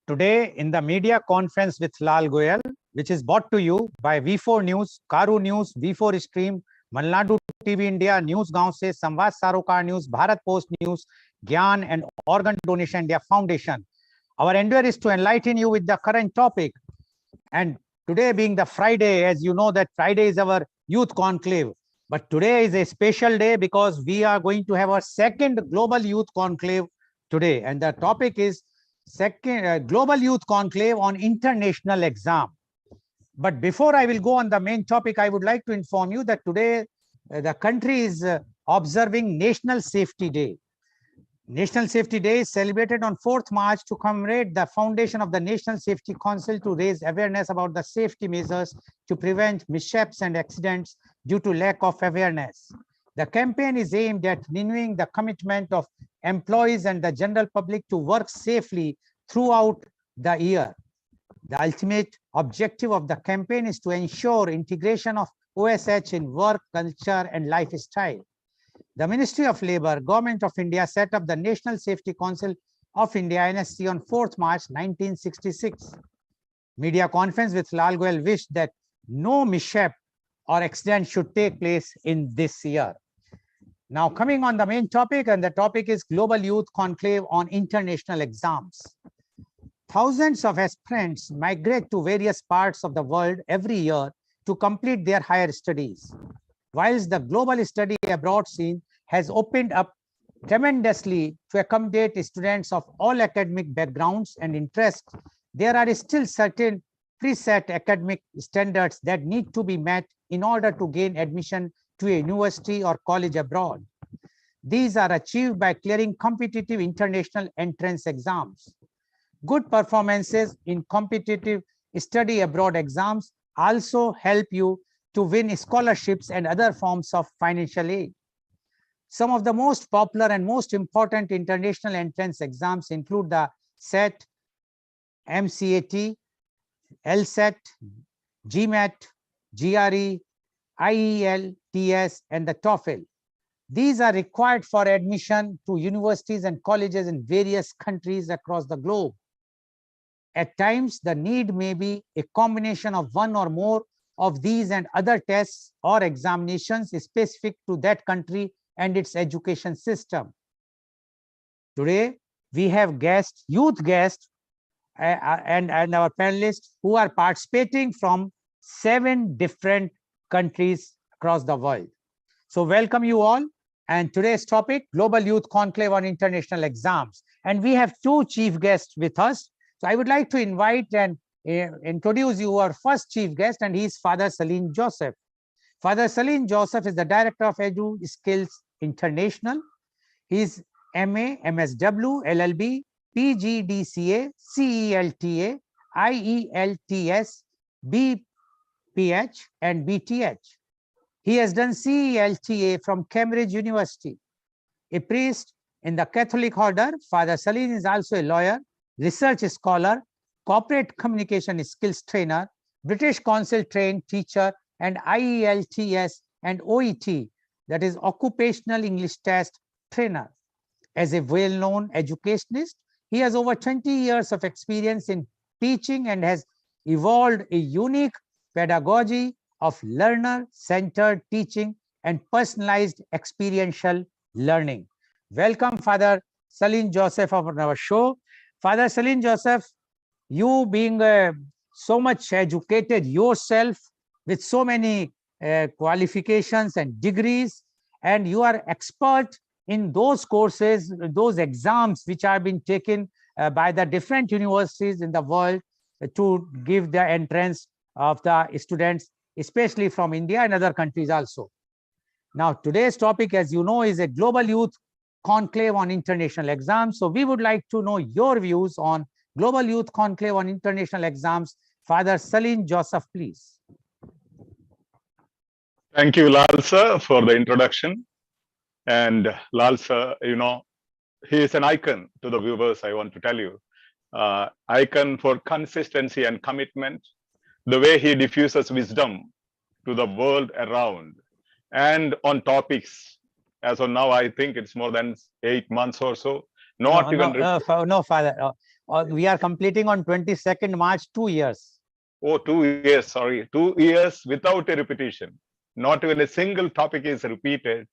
Today in the media conference with Lal Goel, which is brought to you by V4 News, Caru News, V4 Stream, Malnadu TV India, News Gaon Se, Samvad Sarokar News, Bharat Post News, Gyan and Organ Donation India Foundation. Our endeavor is to enlighten you with the current topic. And today being the Friday, as you know that Friday is our youth conclave. But today is a special day because we are going to have our second global youth conclave today. And the topic is second global youth conclave on international exam. But before I will go on the main topic, I would like to inform you that today the country is observing National Safety Day. National Safety Day is celebrated on 4th March to commemorate the foundation of the National Safety Council to raise awareness about the safety measures to prevent mishaps and accidents due to lack of awareness. The campaign is aimed at renewing the commitment of employees and the general public to work safely throughout the year. The ultimate objective of the campaign is to ensure integration of OSH in work, culture, and lifestyle. The Ministry of Labour, Government of India set up the National Safety Council of India NSC on 4th March 1966. Media conference with Lal Goel wished that no mishap or accident should take place in this year. Now coming on the main topic, and the topic is Global Youth Conclave on International Exams. Thousands of aspirants migrate to various parts of the world every year to complete their higher studies. Whilst the global study abroad scene has opened up tremendously to accommodate students of all academic backgrounds and interests, there are still certain preset academic standards that need to be met in order to gain admission to a university or college abroad. These are achieved by clearing competitive international entrance exams. Good performances in competitive study abroad exams also help you to win scholarships and other forms of financial aid. Some of the most popular and most important international entrance exams include the SET, MCAT, LSAT, GMAT, GRE, IELTS, and the TOEFL. These are required for admission to universities and colleges in various countries across the globe. At times, the need may be a combination of one or more of these and other tests or examinations specific to that country and its education system. Today, we have guests, youth guests, and our panelists who are participating from 7 different countries across the world. So welcome you all. And today's topic, Global Youth Conclave on International Exams. And we have 2 chief guests with us. So I would like to invite and introduce you our first chief guest, and he is Father Shalini Joseph. Father Shalini Joseph is the Director of Edu Skills International. He is MA, MSW, LLB, PGDCA, CELTA, IELTS, BPH, and BTH. He has done CELTA from Cambridge University. A priest in the Catholic order, Father Shalini is also a lawyer, research scholar, corporate communication skills trainer, British Council trained teacher, and IELTS and OET, that is Occupational English Test trainer. As a well-known educationist, he has over 20 years of experience in teaching and has evolved a unique pedagogy of learner-centered teaching and personalized experiential learning. Welcome, Father Shalini Joseph, on our show. Father Shalini Joseph, you being so much educated yourself with so many qualifications and degrees, and you are expert in those courses, those exams which are being taken by the different universities in the world to give the entrance of the students, especially from India and other countries also. Now, today's topic, as you know, is a Global Youth Conclave on International Exams. So we would like to know your views on Global Youth Conclave on International Exams. Father Shalini Joseph, please. Thank you, Lal sir, for the introduction. And Lal sir, you know, he is an icon to the viewers, I want to tell you. Icon for consistency and commitment, the way he diffuses wisdom to the world around, and on topics. As of now, I think it's more than 8 months or so. No, Father. We are completing on 22nd March 2 years. Oh, 2 years, sorry. 2 years without a repetition. Not even a single topic is repeated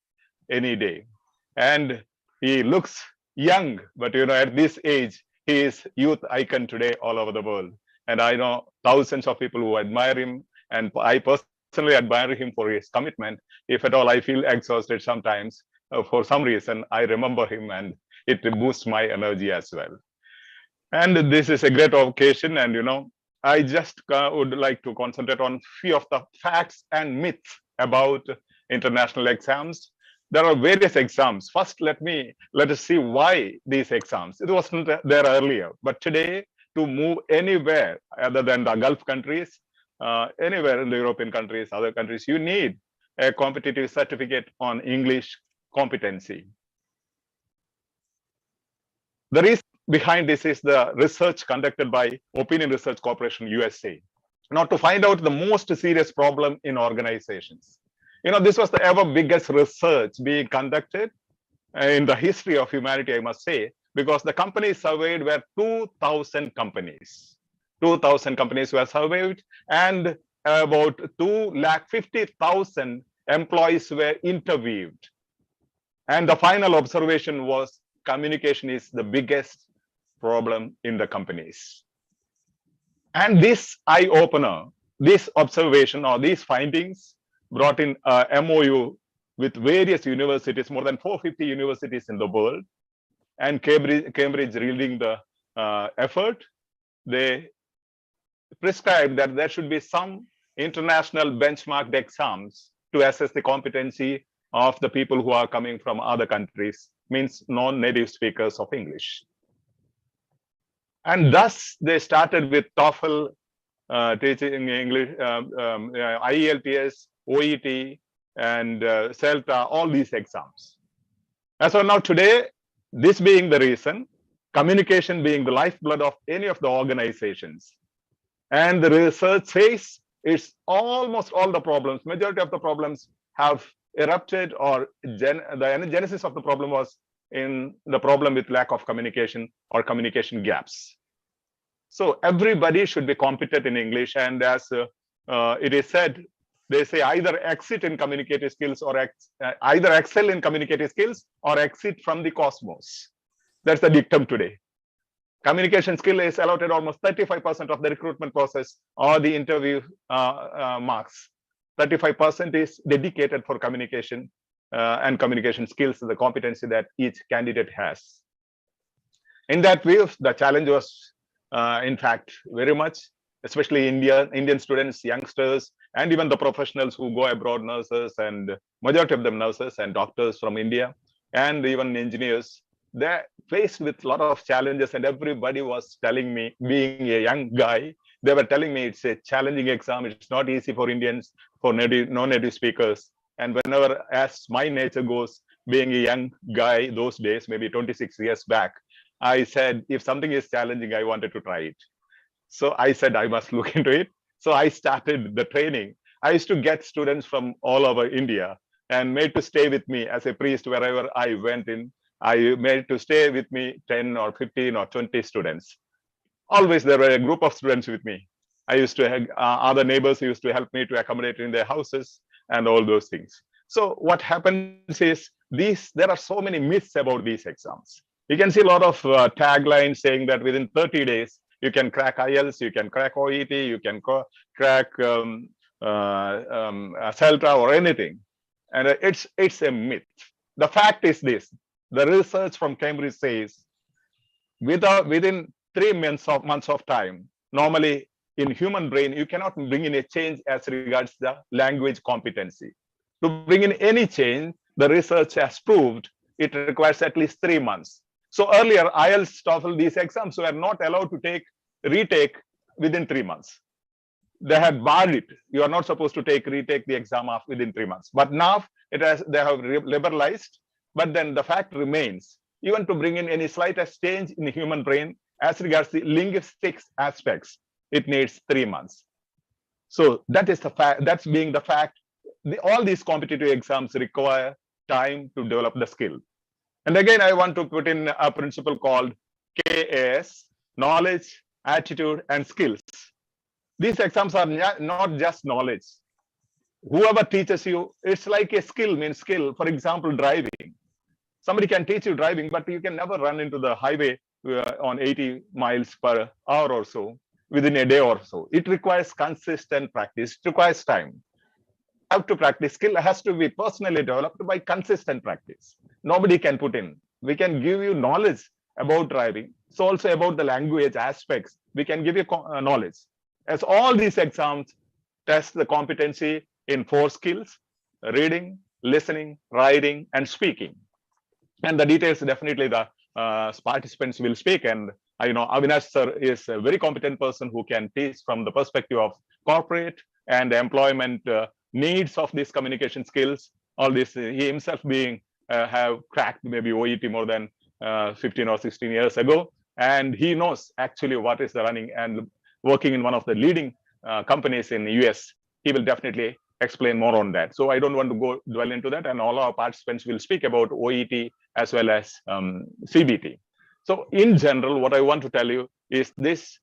any day. And he looks young, but at this age, he is youth icon today all over the world. And I know thousands of people who admire him, and I personally admire him for his commitment. If at all I feel exhausted sometimes, for some reason, I remember him and it boosts my energy as well. And this is a great occasion, and I just would like to concentrate on few of the facts and myths about international exams. There are various exams. First, let us see why these exams. It wasn't there earlier, but today, to move anywhere other than the Gulf countries, anywhere in the European countries, other countries, you need a competitive certificate on English competency. The reason behind this is the research conducted by Opinion Research Corporation USA, now to find out the most serious problem in organizations. This was the ever biggest research being conducted in the history of humanity, I must say, because the companies surveyed were 2,000 companies. 2,000 companies were surveyed, and about 250,000 employees were interviewed. And the final observation was communication is the biggest problem in the companies. And this eye-opener, this observation or these findings brought in a MOU with various universities, more than 450 universities in the world, and Cambridge leading the effort. They prescribed that there should be some international benchmarked exams to assess the competency of the people who are coming from other countries, means non-native speakers of English. And thus they started with TOEFL, teaching English, IELTS, OET, and CELTA, all these exams. And so now today, this being the reason, communication being the lifeblood of any of the organizations, and the research says it's almost all the problems, majority of the problems have erupted, or the genesis of the problem was in the problem with lack of communication or communication gaps. So everybody should be competent in English, and as it is said, they say either exit in communicative skills or either excel in communicative skills or exit from the cosmos. That's the dictum today. Communication skill is allotted almost 35% of the recruitment process or the interview marks. 35% is dedicated for communication and communication skills, the competency that each candidate has. In that view, the challenge was, in fact, very much, especially Indian students, youngsters, and even the professionals who go abroad, nurses, and majority of them nurses and doctors from India, and even engineers. They're faced with a lot of challenges, and everybody was telling me, being a young guy, they were telling me it's a challenging exam. It's not easy for Indians, for non-native speakers. And whenever, as my nature goes, being a young guy those days, maybe 26 years back, I said, if something is challenging, I wanted to try it. So I said, I must look into it. So I started the training. I used to get students from all over India and made to stay with me as a priest wherever I went in. I made to stay with me 10 or 15 or 20 students. Always there were a group of students with me. I used to have other neighbors who used to help me to accommodate in their houses and all those things. So what happens is there are so many myths about these exams. You can see a lot of taglines saying that within 30 days, you can crack IELTS, you can crack OET, you can crack CELTA or anything. And it's a myth. The fact is this. The research from Cambridge says within 3 months of time, normally in human brain, you cannot bring in a change as regards the language competency. To bring in any change, the research has proved it requires at least 3 months. So earlier, IELTS, TOEFL, these exams were not allowed to retake within 3 months. They had barred it. You are not supposed to retake the exam within 3 months. But now they have liberalized. But then the fact remains, even to bring in any slightest change in the human brain as regards the linguistics aspects, it needs 3 months. So that is the fact. That's being the fact. All these competitive exams require time to develop the skill. And again, I want to put in a principle called KAS, knowledge, attitude, and skills. These exams are not just knowledge. Whoever teaches you, it's like a skill, means skill. For example, driving. Somebody can teach you driving, but you can never run into the highway on 80 miles per hour or so within a day or so. It requires consistent practice. It requires time. Have to practice. Skill has to be personally developed by consistent practice. Nobody can put in. We can give you knowledge about driving. So also about the language aspects, we can give you knowledge. As all these exams test the competency in 4 skills: reading, listening, writing, and speaking. And the details definitely the participants will speak. And Avinash sir is a very competent person who can teach from the perspective of corporate and employment needs of these communication skills. All this, he himself being have cracked maybe OET more than 15 or 16 years ago. And he knows actually what is the running, and working in one of the leading companies in the US. He will definitely explain more on that. So I don't want to dwell into that. And all our participants will speak about OET as well as CBT. So in general, what I want to tell you is these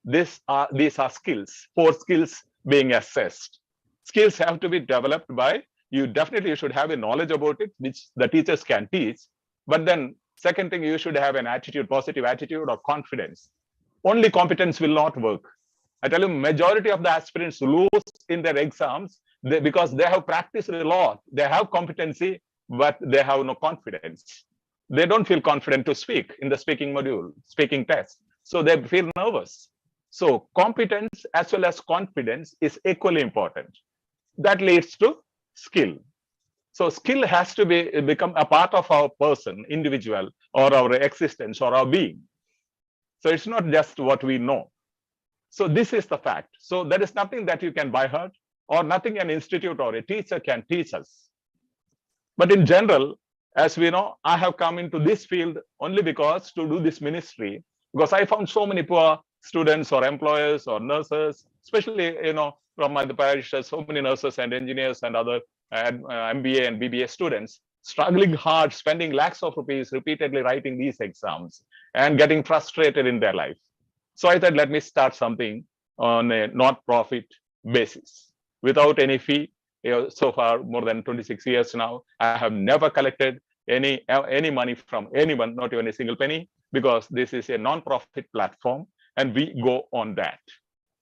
are skills, 4 skills being assessed. Skills have to be developed by you. Definitely you should have a knowledge about it, which the teachers can teach. But then second thing, you should have an attitude, positive attitude or confidence. Only competence will not work. I tell you, majority of the aspirants lose in their exams because they have practiced a lot. They have competency, but they have no confidence. They don't feel confident to speak in the speaking module, speaking test. So they feel nervous. So competence as well as confidence is equally important. That leads to skill. So skill has to become a part of our person, individual, or our existence or our being. So it's not just what we know. So this is the fact. So there is nothing that you can by heart, or nothing an institute or a teacher can teach us. But in general, as we know, I have come into this field only because to do this ministry, because I found so many poor students or employers or nurses, especially, from my parish, so many nurses and engineers and other MBA and BBA students struggling hard, spending lakhs of rupees, repeatedly writing these exams and getting frustrated in their life. So I thought, let me start something on a not-profit basis without any fee. So far, more than 26 years now, I have never collected any money from anyone, not even a single penny, because this is a non-profit platform and we go on that.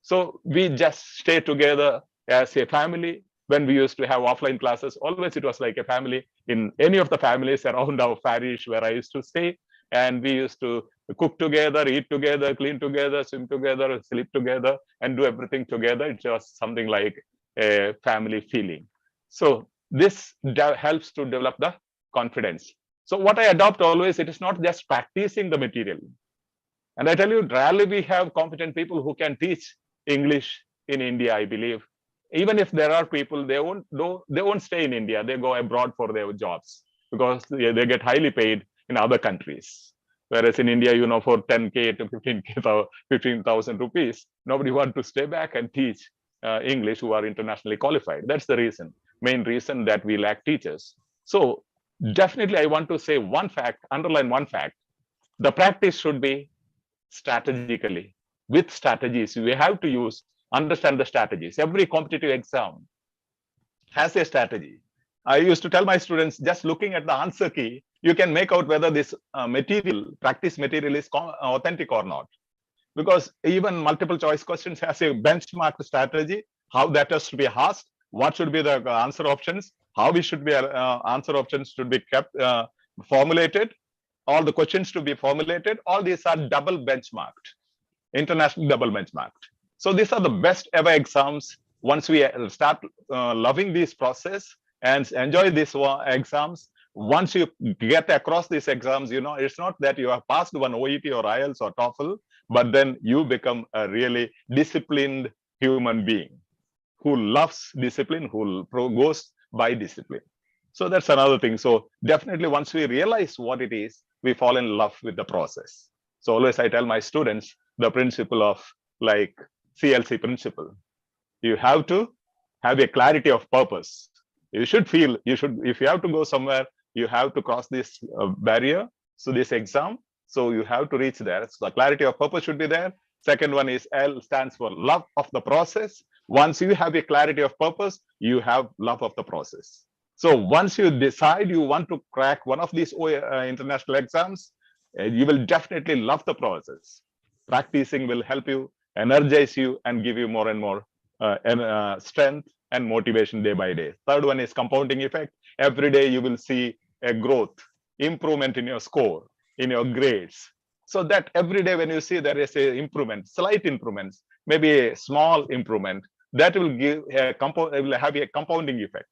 So we just stay together as a family. When we used to have offline classes, always it was like a family in any of the families around our parish where I used to stay. And we used to cook together, eat together, clean together, swim together, sleep together, and do everything together. It's just something like a family feeling. So this helps to develop the confidence. So what I adopt always, it is not just practicing the material. And I tell you, rarely we have competent people who can teach English in India, I believe. Even if there are people, they won't stay in India. They go abroad for their jobs because they get highly paid in other countries. Whereas in India, for 10K to 15,000 rupees, nobody wants to stay back and teach English who are internationally qualified. That's the reason, main reason that we lack teachers. So definitely I want to say one fact, underline one fact. The practice should be strategically. With strategies, we have to understand the strategies. Every competitive exam has a strategy. I used to tell my students, just looking at the answer key, you can make out whether this practice material is authentic or not. Because even multiple choice questions has a benchmark strategy, how that has to be asked, what should be the answer options, how we should be answer options should be kept formulated, all the questions to be formulated. All these are double benchmarked, international double benchmarked. So these are the best ever exams. Once we start loving this process and enjoy these exams, once you get across these exams, it's not that you have passed one OET or IELTS or TOEFL, but then you become a really disciplined human being who loves discipline, who goes by discipline. So that's another thing. So definitely once we realize what it is, we fall in love with the process. So always I tell my students the principle of like CLC principle. You have to have a clarity of purpose. You should feel, if you have to go somewhere, you have to cross this barrier, so this exam, so you have to reach there. So the clarity of purpose should be there. Second one is L stands for love of the process. Once you have a clarity of purpose, you have love of the process. So once you decide you want to crack one of these international exams, you will definitely love the process. Practicing will help you, energize you, and give you more and more strength and motivation day by day. Third one is compounding effect. Every day you will see a growth, improvement in your score, in your grades. So that every day when you see there is a improvement, slight improvements, maybe a small improvement, that will give will have a compounding effect.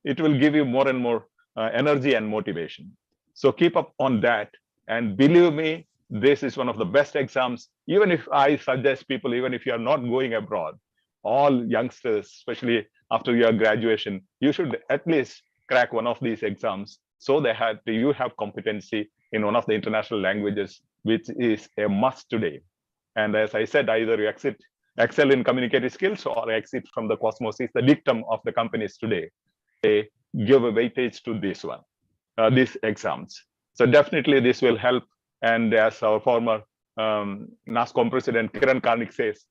It will give you more and more energy and motivation. So keep up on that. And believe me, this is one of the best exams. Even if I suggest people, even if you are not going abroad, all youngsters, especially after your graduation, you should at least crack one of these exams so that you have competency in one of the international languages, which is a must today. And as I said, either you excel in communicative skills or exit from the cosmos is the dictum of the companies today. They give a weightage to this one, these exams. So definitely this will help. And as our former NASCOM president Kiran Karnik says,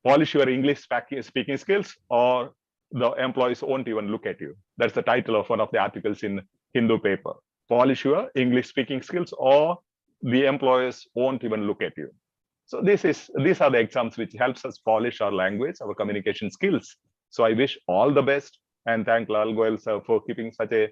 polish your English speaking skills or the employees won't even look at you. That's the title of one of the articles in Hindu paper. Polish your English speaking skills or the employers won't even look at you. So these are the exams which helps us polish our language, our communication skills. So I wish all the best and thank Lal Goel sir for keeping such a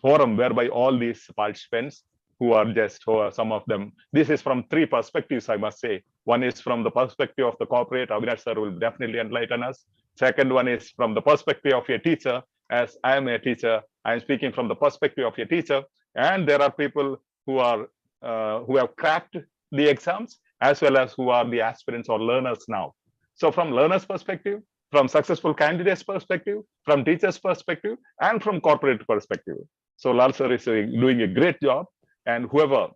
forum whereby all these participants who are some of them, this is from three perspectives, I must say. One is from the perspective of the corporate, Avinash sir will definitely enlighten us. Second one is from the perspective of a teacher, as I am a teacher, I am speaking from the perspective of a teacher. And there are people who have cracked the exams, as well as who are the aspirants or learners now. So from learners' perspective, from successful candidates' perspective, from teachers' perspective, and from corporate perspective. So Lal sir is doing a great job. And whoever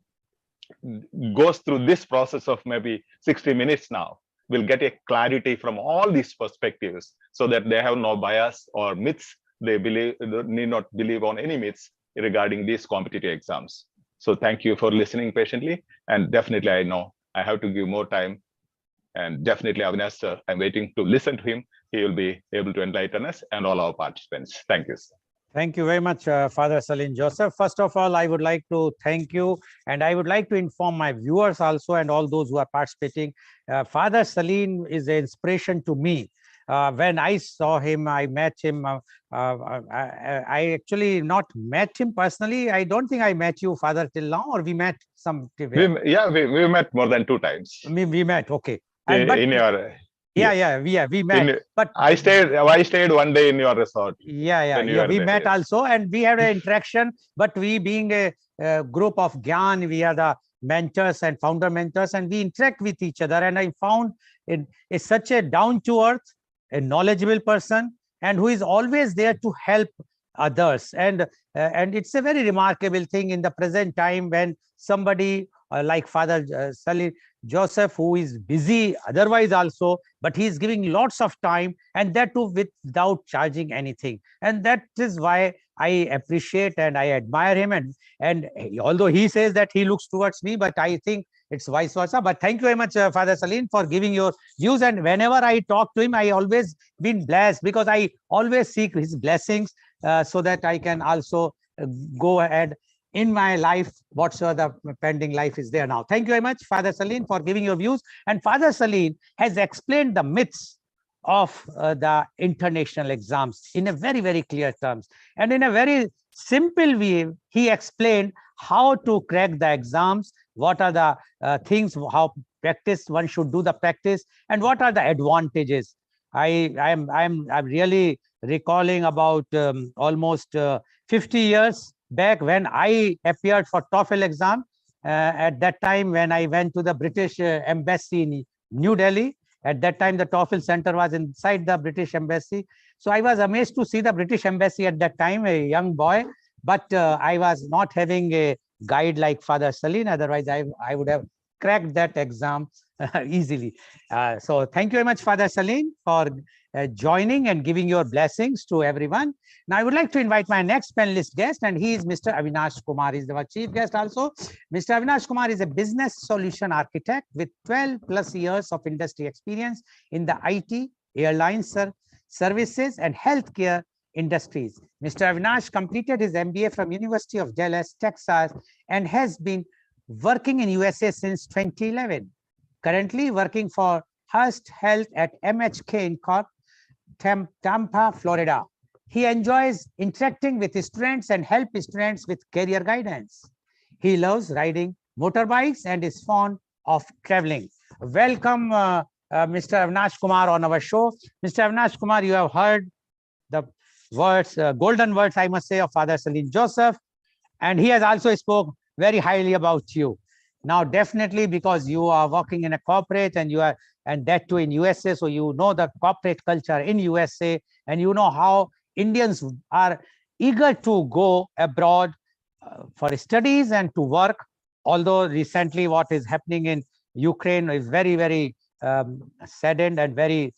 goes through this process of maybe 60 minutes now will get a clarity from all these perspectives so that they have no bias or myths. They need not believe on any myths regarding these competitive exams. So thank you for listening patiently. And definitely I know I have to give more time. And definitely Avinash sir, I'm waiting to listen to him. He will be able to enlighten us and all our participants. Thank you, sir. Thank you very much, Father Shalini Joseph. First of all, I would like to thank you, and I would like to inform my viewers also and all those who are participating. Father Shalini is an inspiration to me. When I saw him, I met him. I actually not met him personally. I don't think I met you, Father, till now, or we met some. We met more than 2 times. We met, okay. We met. But I stayed one day in your resort. We met also, and we had an interaction. But we being a group of Gyan, we are the mentors and founder mentors, and we interact with each other. And I found it is such a down to earth, a knowledgeable person, and who is always there to help others. And it's a very remarkable thing in the present time when somebody like Father Shalini Joseph, who is busy otherwise also, but he is giving lots of time, and that too without charging anything. And that is why I appreciate and I admire him. And although he says that he looks towards me, but I think it's vice versa. But thank you very much, Father Shalini, for giving your views. And whenever I talk to him, I always been blessed, because I always seek his blessings so that I can also go ahead in my life, whatsoever the pending life is there now. Thank you very much, Father Shalini, for giving your views. And Father Shalini has explained the myths of the international exams in a very, very clear terms. And in a very simple way, he explained how to crack the exams, what are the things, how practice one should do the practice, and what are the advantages. I'm really recalling about almost 50 years back when I appeared for TOEFL exam. At that time, when I went to the British Embassy in New Delhi, at that time the TOEFL center was inside the British Embassy. So I was amazed to see the British Embassy at that time, a young boy, but I was not having a guide like Father Shalini. Otherwise, I would have cracked that exam easily. So thank you very much, Father Salim, for joining and giving your blessings to everyone. Now, I would like to invite my next panelist guest, and he is Mr. Avinash Kumar. He's our chief guest also. Mr. Avinash Kumar is a business solution architect with 12 plus years of industry experience in the IT, airlines, services, and healthcare industries. Mr. Avinash completed his MBA from University of Dallas, Texas, and has been working in USA since 2011. Currently working for Hearst Health at 𝐂𝐀𝐑𝐔 𝐍𝐄𝐖𝐒, Tampa, Florida. He enjoys interacting with students and help students with career guidance. He loves riding motorbikes and is fond of traveling. Welcome, Mr. Avinash Kumar on our show. Mr. Avinash Kumar, you have heard the words, golden words, I must say, of Father Salim Joseph, and he has also spoke very highly about you. Now, definitely, because you are working in a corporate and you are, and that too in USA, so you know the corporate culture in USA, and you know how Indians are eager to go abroad for studies and to work. Although recently what is happening in Ukraine is very, very saddened and very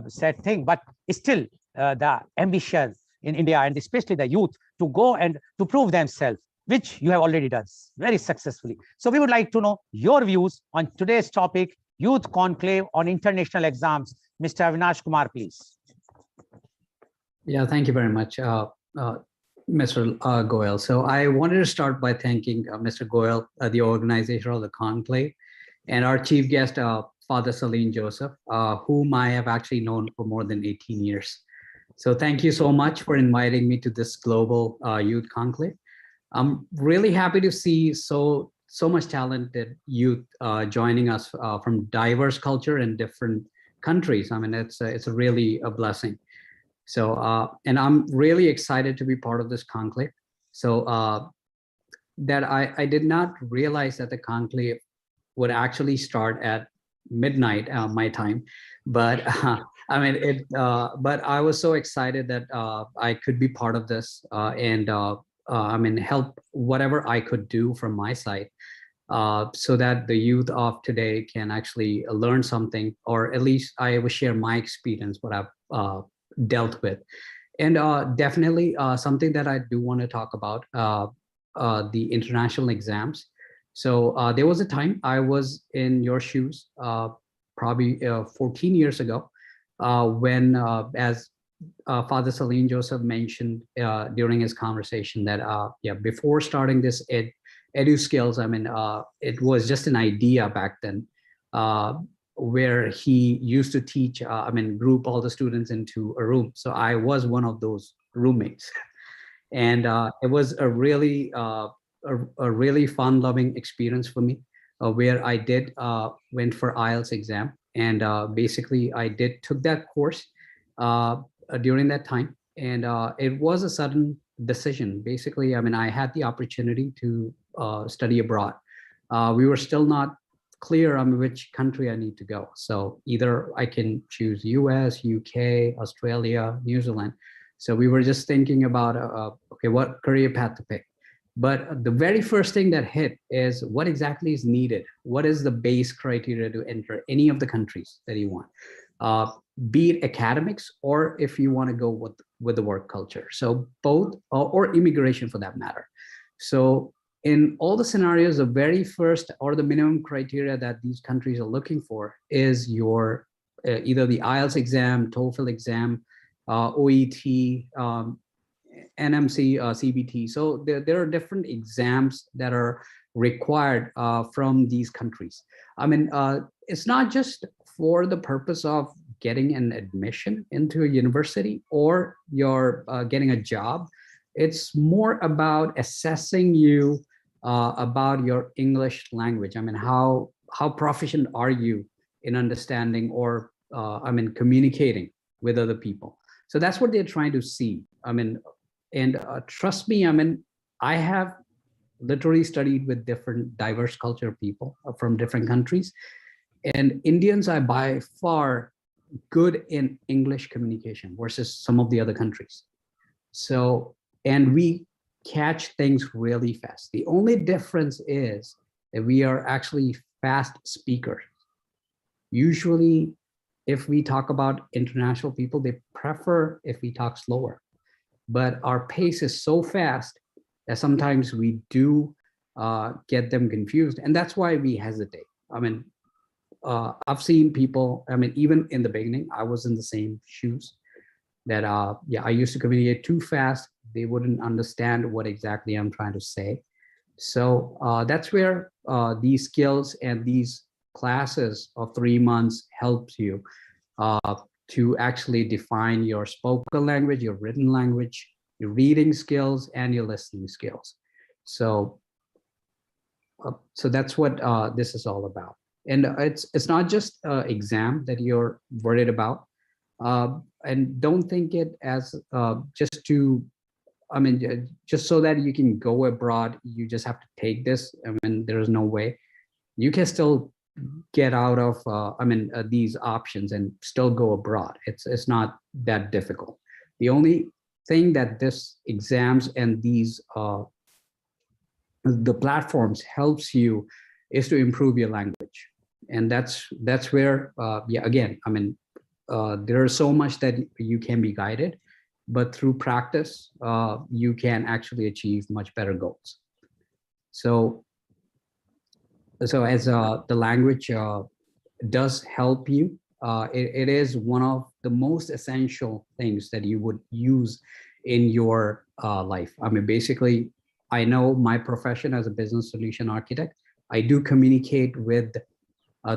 sad thing, but still the ambition in India and especially the youth to go and to prove themselves, which you have already done very successfully. So we would like to know your views on today's topic, Youth Conclave on International Exams. Mr. Avinash Kumar, please. Yeah, thank you very much, Mr. Goel. So I wanted to start by thanking Mr. Goel, the organizer of the Conclave, and our chief guest, Father Salim Joseph, whom I have actually known for more than 18 years. So thank you so much for inviting me to this global youth conclave. I'm really happy to see so much talented youth joining us from diverse culture and different countries. I mean, it's really a blessing. So, and I'm really excited to be part of this conclave. So that I did not realize that the conclave would actually start at midnight my time, but I mean but I was so excited that I could be part of this and I mean help whatever I could do from my side so that the youth of today can actually learn something, or at least I will share my experience, what I've dealt with. And definitely something that I do want to talk about, the international exams. So there was a time I was in your shoes, probably 14 years ago, when, as Father Salim Joseph mentioned during his conversation, that yeah, before starting this edu skills, I mean, it was just an idea back then, where he used to teach, I mean, group all the students into a room. So I was one of those roommates, and it was a really fun loving experience for me, where I did went for IELTS exam, and basically I took that course during that time, and it was a sudden decision. Basically, I mean, I had the opportunity to study abroad. We were still not clear on which country I need to go. So either I can choose US, UK, Australia, New Zealand. So we were just thinking about, okay, what career path to pick. But the very first thing that hit is what exactly is needed. What is the base criteria to enter any of the countries that you want, be it academics, or if you want to go with the work culture. So both, or immigration for that matter. So in all the scenarios, the very first or the minimum criteria that these countries are looking for is your either the IELTS exam, TOEFL exam, OET, NMC, CBT. So there are different exams that are required from these countries. I mean, it's not just for the purpose of getting an admission into a university or you're getting a job. It's more about assessing you about your English language. I mean, how proficient are you in understanding or I mean, communicating with other people. So that's what they're trying to see. I mean, and trust me, I mean, I have literally studied with different diverse culture people from different countries, and Indians are by far good in English communication versus some of the other countries. So, and we catch things really fast. The only difference is that we are actually fast speakers. Usually, if we talk about international people, they prefer if we talk slower. But our pace is so fast that sometimes we do get them confused. And that's why we hesitate. I mean, I've seen people, I mean, even in the beginning, I was in the same shoes that, I used to communicate too fast. They wouldn't understand what exactly I'm trying to say. So that's where these skills and these classes of 3 months helps you to actually define your spoken language, your written language, your reading skills, and your listening skills. So, so that's what this is all about. And it's not just exam that you're worried about. And don't think it as just to, I mean, just so that you can go abroad, you just have to take this. I mean, there is no way. You can still get out of, these options and still go abroad. It's not that difficult. The only thing that this exams and these, the platforms helps you is to improve your language. And that's where, again, I mean, there is so much that you can be guided, but through practice, you can actually achieve much better goals. So as the language does help you, it is one of the most essential things that you would use in your life. I mean, basically, I know my profession as a business solution architect, I do communicate with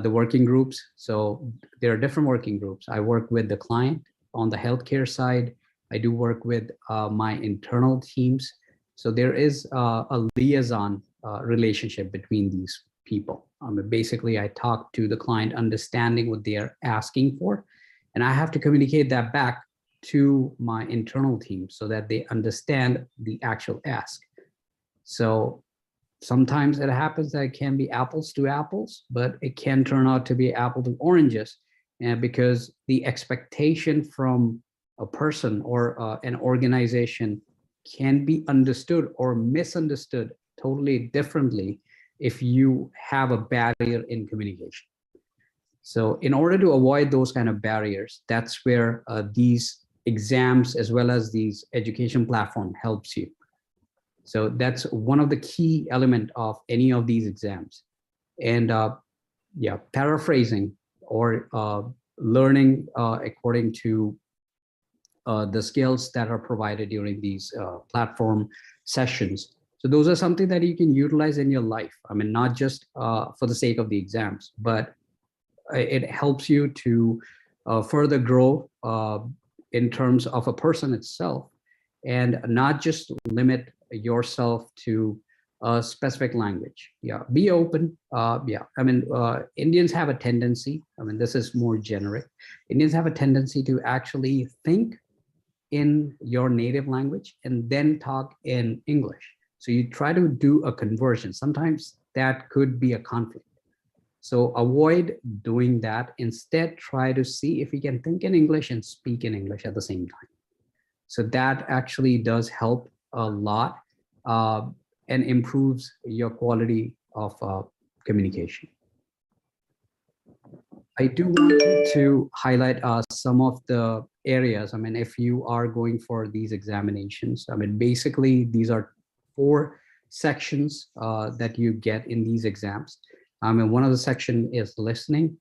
the working groups. So there are different working groups. I work with the client on the healthcare side. I do work with my internal teams. So there is a liaison relationship between these people. Basically, I talk to the client, understanding what they are asking for, and I have to communicate that back to my internal team so that they understand the actual ask. So sometimes it happens that it can be apples to apples, but it can turn out to be apple to oranges, and because the expectation from a person or an organization can be understood or misunderstood totally differently if you have a barrier in communication. So in order to avoid those kind of barriers, that's where these exams as well as these education platform helps you. So that's one of the key element of any of these exams. And paraphrasing or learning according to the skills that are provided during these platform sessions. So those are something that you can utilize in your life. I mean, not just for the sake of the exams, but it helps you to further grow in terms of a person itself, and not just limit yourself to a specific language. Be open. Indians have a tendency, this is more generic. Indians have a tendency to actually think in your native language and then talk in English. So you try to do a conversion. Sometimes that could be a conflict. So avoid doing that. Instead, try to see if you can think in English and speak in English at the same time. So that actually does help a lot and improves your quality of communication. I do want to highlight some of the areas. If you are going for these examinations, basically these are 4 sections that you get in these exams. One of the section is listening,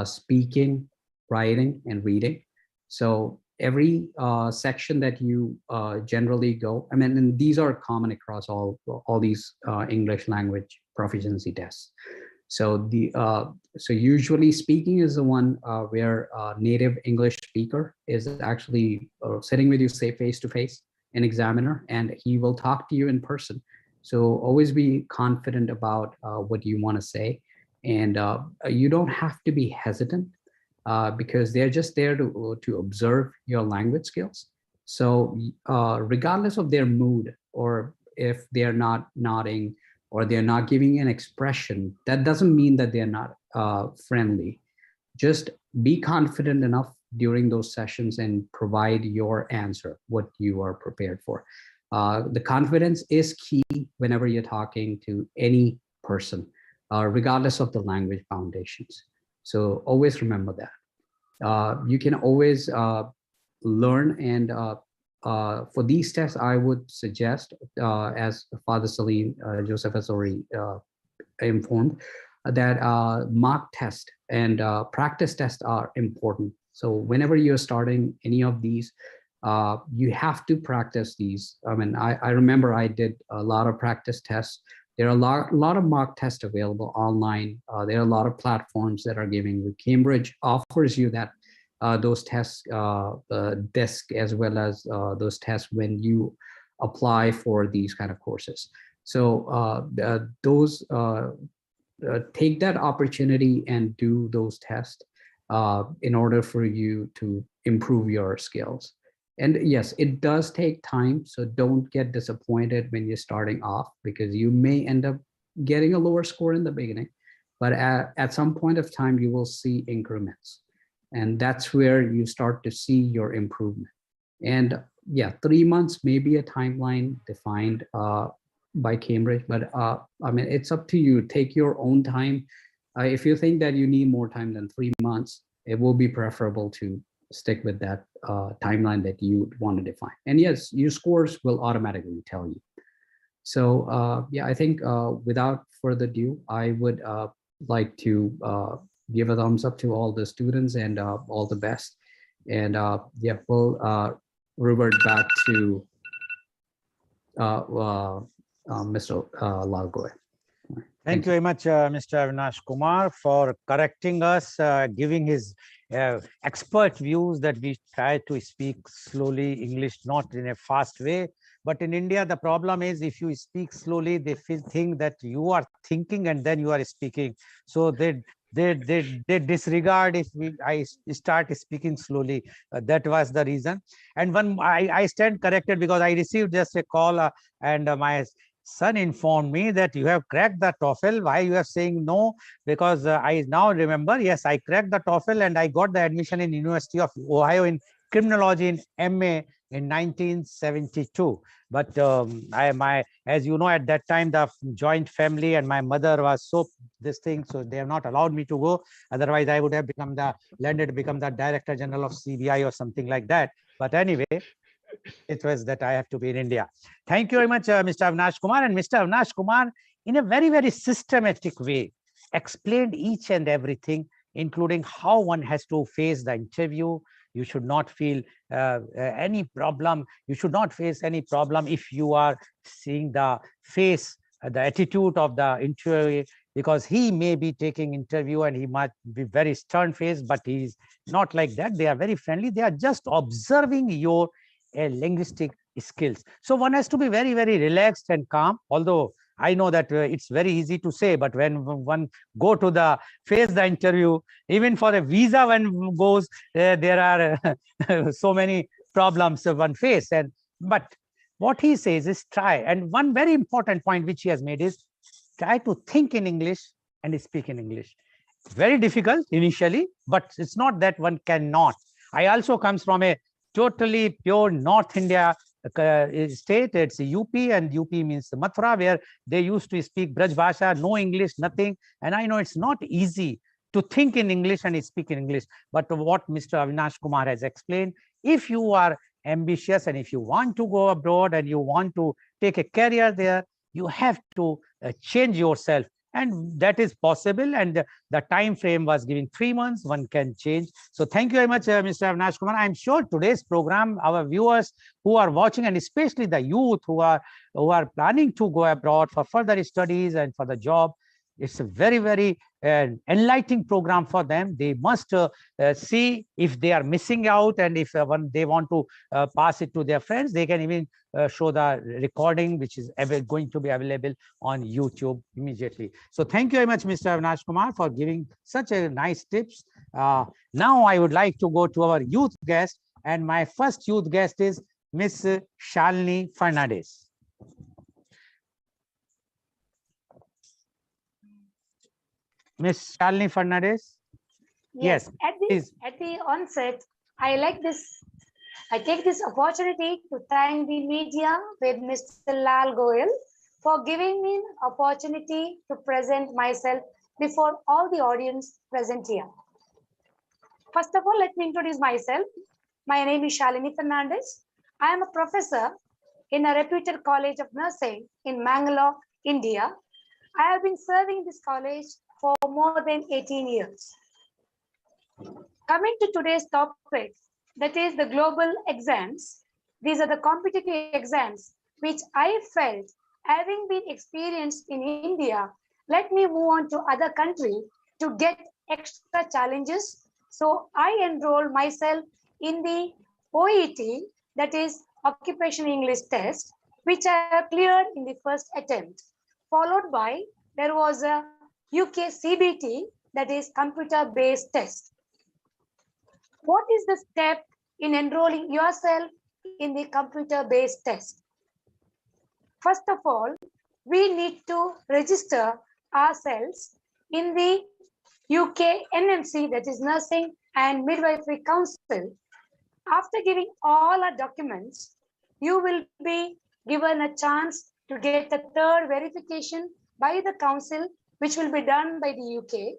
speaking, writing, and reading. So every section that you generally go, and these are common across all these English language proficiency tests. So so usually speaking is the one where a native English speaker is actually sitting with you, say face to face, an examiner, and he will talk to you in person. So always be confident about what you want to say, and you don't have to be hesitant because they're just there to observe your language skills. So regardless of their mood, or if they're not nodding or they're not giving an expression, that doesn't mean that they're not friendly. Just be confident enough during those sessions and provide your answer, what you are prepared for. The confidence is key whenever you're talking to any person. regardless of the language foundations. So always remember that. You can always learn, and for these tests, I would suggest, as Father Salim Joseph has already informed, that mock test and practice tests are important. So whenever you're starting any of these, you have to practice these. I mean, I remember I did a lot of practice tests. There are a lot of mock tests available online. There are a lot of platforms that are giving you. Cambridge offers you that those tests, desk, as well as those tests when you apply for these kind of courses. So take that opportunity and do those tests in order for you to improve your skills. And yes, it does take time, so don't get disappointed when you're starting off, because you may end up getting a lower score in the beginning, but at some point of time, you will see increments. And that's where you start to see your improvement. And yeah, 3 months may be a timeline defined by Cambridge, but I mean, it's up to you. Take your own time. If you think that you need more time than 3 months, it will be preferable to stick with that timeline that you want to define. And yes, your scores will automatically tell you. So yeah, I think without further ado, I would like to give a thumbs up to all the students and all the best. And yeah, we'll revert back to Mr. Lal Goel. Thank you very much, Mr. Avinash Kumar, for correcting us, giving his expert views that we try to speak slowly English, not in a fast way. But in India, the problem is if you speak slowly, they think that you are thinking and then you are speaking. So they disregard if I start speaking slowly. That was the reason. And when I stand corrected, because I received just a call and my son informed me that you have cracked the TOEFL. Why you are saying no? Because I now remember, yes, I cracked the TOEFL and I got the admission in University of Ohio in criminology in MA in 1972. But as you know, at that time, the joint family and my mother was so this thing, so they have not allowed me to go. Otherwise, I would have become the Director General of CBI or something like that. But anyway, it was that I have to be in India. Thank you very much, Mr. Avinash Kumar. And Mr. Avinash Kumar, in a very, very systematic way, explained each and everything, including how one has to face the interview. You should not feel any problem. You should not face any problem if you are seeing the face, the attitude of the interviewer, because he may be taking interview and he might be very stern-faced, but he's not like that. They are very friendly. They are just observing your linguistic skills. So one has to be very, very relaxed and calm, although I know that it's very easy to say, but when one go to face the interview, even for a visa when goes, there are so many problems one face. But what he says is try. And one very important point which he has made is try to think in English and speak in English. Very difficult initially, but it's not that one cannot. I also comes from a totally pure North India state. It's UP, and UP means Mathura, where they used to speak Braj Bhasha, no English, nothing. And I know it's not easy to think in English and speak in English. But what Mr. Avinash Kumar has explained, if you are ambitious and if you want to go abroad and you want to take a career there, you have to change yourself. And that is possible. And the time frame was given 3 months. One can change. So thank you very much, Mr. Avinash Kumar. I'm sure today's program, our viewers who are watching, and especially the youth who are planning to go abroad for further studies and for the job, it's a very, very enlightening program for them. They must see if they are missing out, and if they want to pass it to their friends, they can even show the recording, which is going to be available on YouTube immediately. So thank you very much, Mr. Avinash Kumar, for giving such a nice tips. Now I would like to go to our youth guest, and my first youth guest is Miss Shalini Fernandez. Miss Shalini Fernandez. Yes. At the onset, I take this opportunity to thank the media with Mr. Lal Goel for giving me an opportunity to present myself before all the audience present here. First of all, let me introduce myself. My name is Shalini Fernandez. I am a professor in a reputed college of nursing in Mangalore, India. I have been serving this college for more than 18 years. Coming to today's topic, that is the global exams. These are the competitive exams which I felt, having been experienced in India, let me move on to other country to get extra challenges. So I enrolled myself in the OET, that is Occupational English Test, which I have cleared in the first attempt. Followed by, there was a UK CBT, that is computer-based test. What is the step in enrolling yourself in the computer-based test? First of all, we need to register ourselves in the UK NMC, that is Nursing and Midwifery Council. After giving all our documents, you will be given a chance to get a third verification by the council, which will be done by the UK.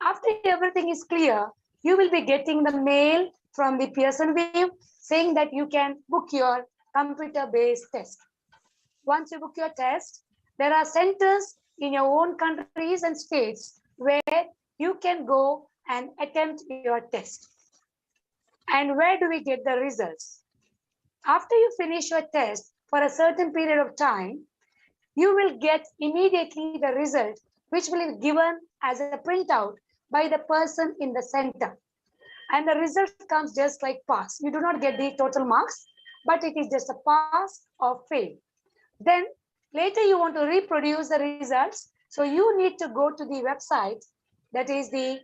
After everything is clear, you will be getting the mail from the Pearson VUE saying that you can book your computer-based test. Once you book your test, there are centers in your own countries and states where you can go and attempt your test. And where do we get the results? After you finish your test for a certain period of time, you will get immediately the result, which will be given as a printout by the person in the center. And the result comes just like pass. You do not get the total marks, but it is just a pass or fail. Then later you want to reproduce the results. So you need to go to the website, that is the,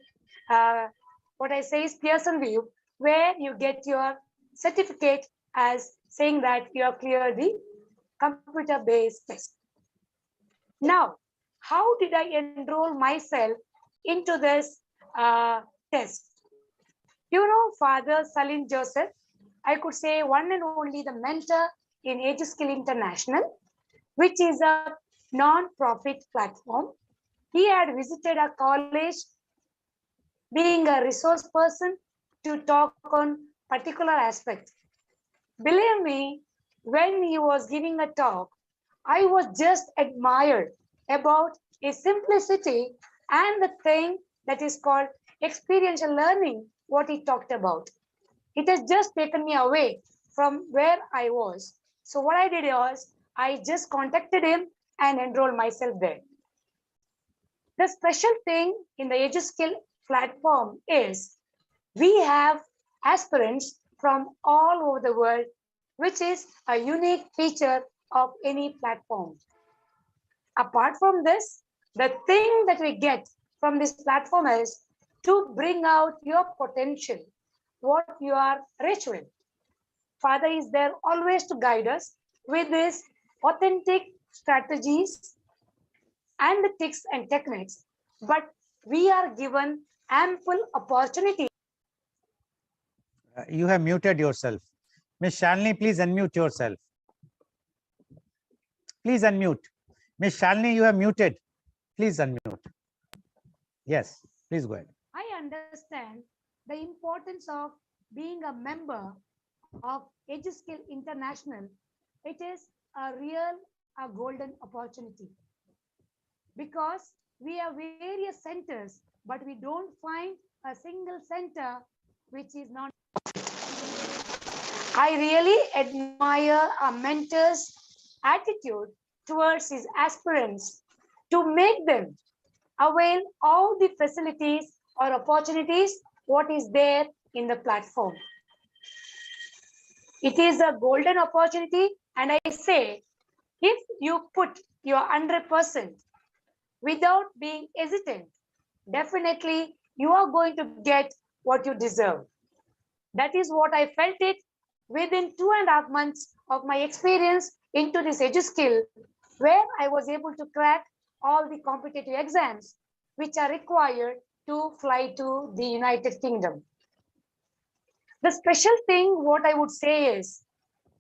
what I say is Pearson VUE, where you get your certificate as saying that you have cleared the computer-based test. Now, how did I enroll myself into this test? You know, Father Salim Joseph, I could say one and only the mentor in 𝐂𝐀𝐑𝐔 International, which is a non-profit platform. He had visited our college, being a resource person to talk on particular aspects. Believe me, when he was giving a talk, I was just admired about his simplicity and the thing that is called experiential learning, what he talked about. It has just taken me away from where I was. So what I did was, I just contacted him and enrolled myself there. The special thing in the 𝐂𝐀𝐑𝐔 platform is we have aspirants from all over the world, which is a unique feature of any platform. Apart from this, the thing that we get from this platform is to bring out your potential, what you are rich with. Father is there always to guide us with these authentic strategies and the tips and techniques, but we are given ample opportunity. You have muted yourself. Ms. Shalini, please unmute yourself. Please unmute. Ms. Shalini, you have muted. Please unmute. Yes, please go ahead. I understand the importance of being a member of 𝐂𝐀𝐑𝐔 International. It is a golden opportunity, because we have various centers, but we don't find a single center which is not. I really admire our mentor's attitude towards his aspirants to make them avail all the facilities or opportunities what is there in the platform. It is a golden opportunity, and I say, if you put your 100% without being hesitant, definitely you are going to get what you deserve. That is what I felt it within 2.5 months of my experience into this 𝐂𝐀𝐑𝐔, where I was able to crack all the competitive exams which are required to fly to the United Kingdom. The special thing what I would say is,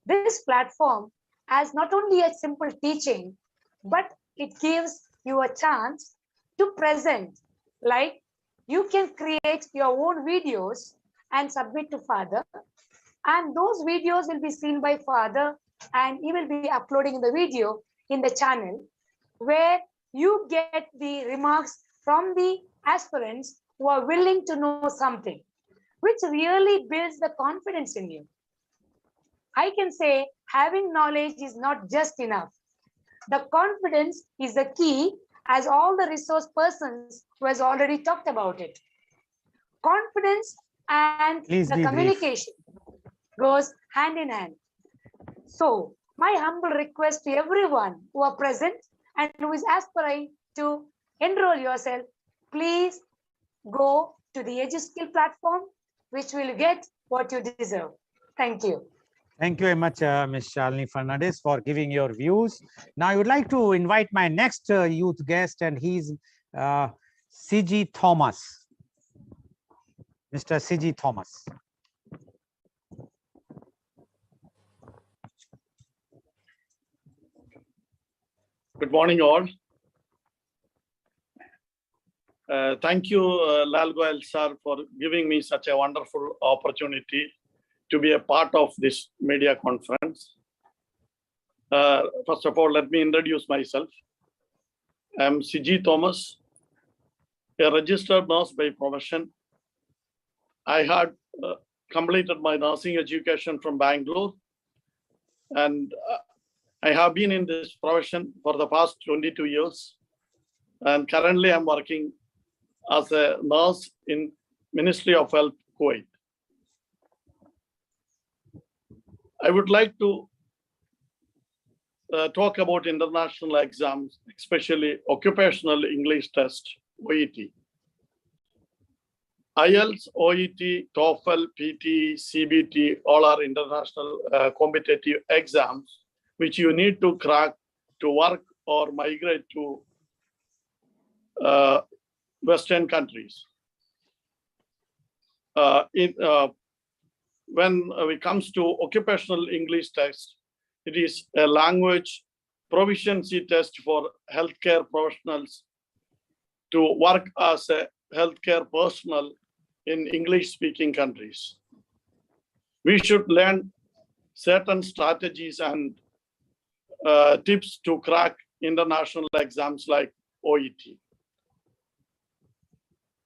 this platform has not only a simple teaching, but it gives you a chance to present. Like you can create your own videos and submit to Father, and those videos will be seen by Father, and he will be uploading the video in the channel where you get the remarks from the aspirants who are willing to know something, which really builds the confidence in you. I can say having knowledge is not just enough. The confidence is the key, as all the resource persons who has already talked about it. Confidence and Please the be brief. communication goes hand in hand. So my humble request to everyone who are present and who is aspiring to enroll yourself, please go to the EduSkill platform, which will get what you deserve. Thank you. Thank you very much, Ms. Shalini Fernandez, for giving your views. Now, I would like to invite my next youth guest, and he's 𝐂𝐀𝐑𝐔 𝐍𝐄𝐖𝐒. Mr. 𝐂𝐀𝐑𝐔 𝐍𝐄𝐖𝐒. Good morning, all. Thank you, Lal Goel sir, for giving me such a wonderful opportunity to be a part of this media conference. First of all, let me introduce myself. I'm 𝐂𝐀𝐑𝐔 𝐍𝐄𝐖𝐒, a registered nurse by profession. I had completed my nursing education from Bangalore, and I have been in this profession for the past 22 years. And currently I'm working as a nurse in Ministry of Health, Kuwait. I would like to talk about international exams, especially Occupational English Test, OET. IELTS, OET, TOEFL, PT, CBT, all are international competitive exams which you need to crack to work or migrate to Western countries. When it comes to occupational English test, it is a language proficiency test for healthcare professionals to work as a healthcare personnel in English-speaking countries. We should learn certain strategies and tips to crack international exams like OET.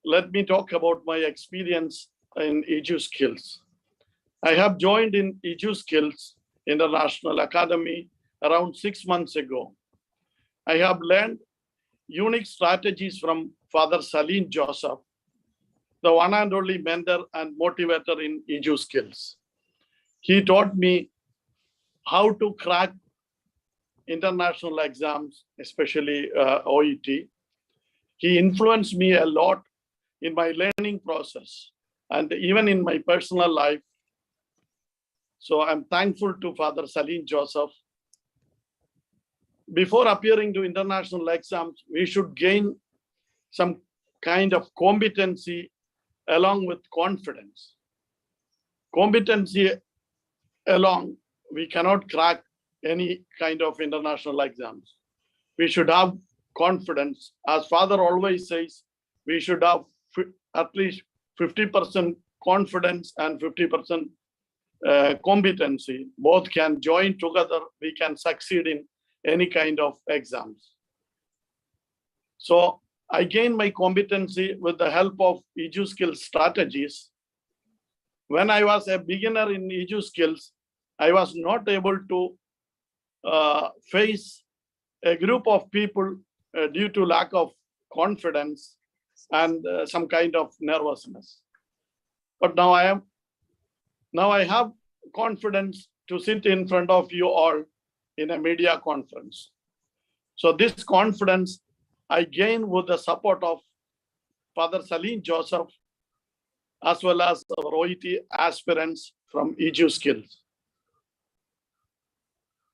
Let me talk about my experience in EduSkills. I have joined in EduSkills International Academy around 6 months ago. I have learned unique strategies from Father Salim Joseph, the one and only mentor and motivator in EduSkills. He taught me how to crack international exams, especially OET. He influenced me a lot in my learning process and even in my personal life. So I'm thankful to Father Salim Joseph. Before appearing to international exams, we should gain some kind of competency along with confidence. Competency along, we cannot crack any kind of international exams. We should have confidence. As Father always says, we should have at least 50% confidence and 50% competency. Both can join together. We can succeed in any kind of exams. So I gained my competency with the help of EduSkills strategies. When I was a beginner in EduSkills, I was not able to face a group of people due to lack of confidence and some kind of nervousness. But now I have confidence to sit in front of you all in a media conference. So this confidence I gain with the support of Father Salim Joseph, as well as our OET aspirants from EduSkills.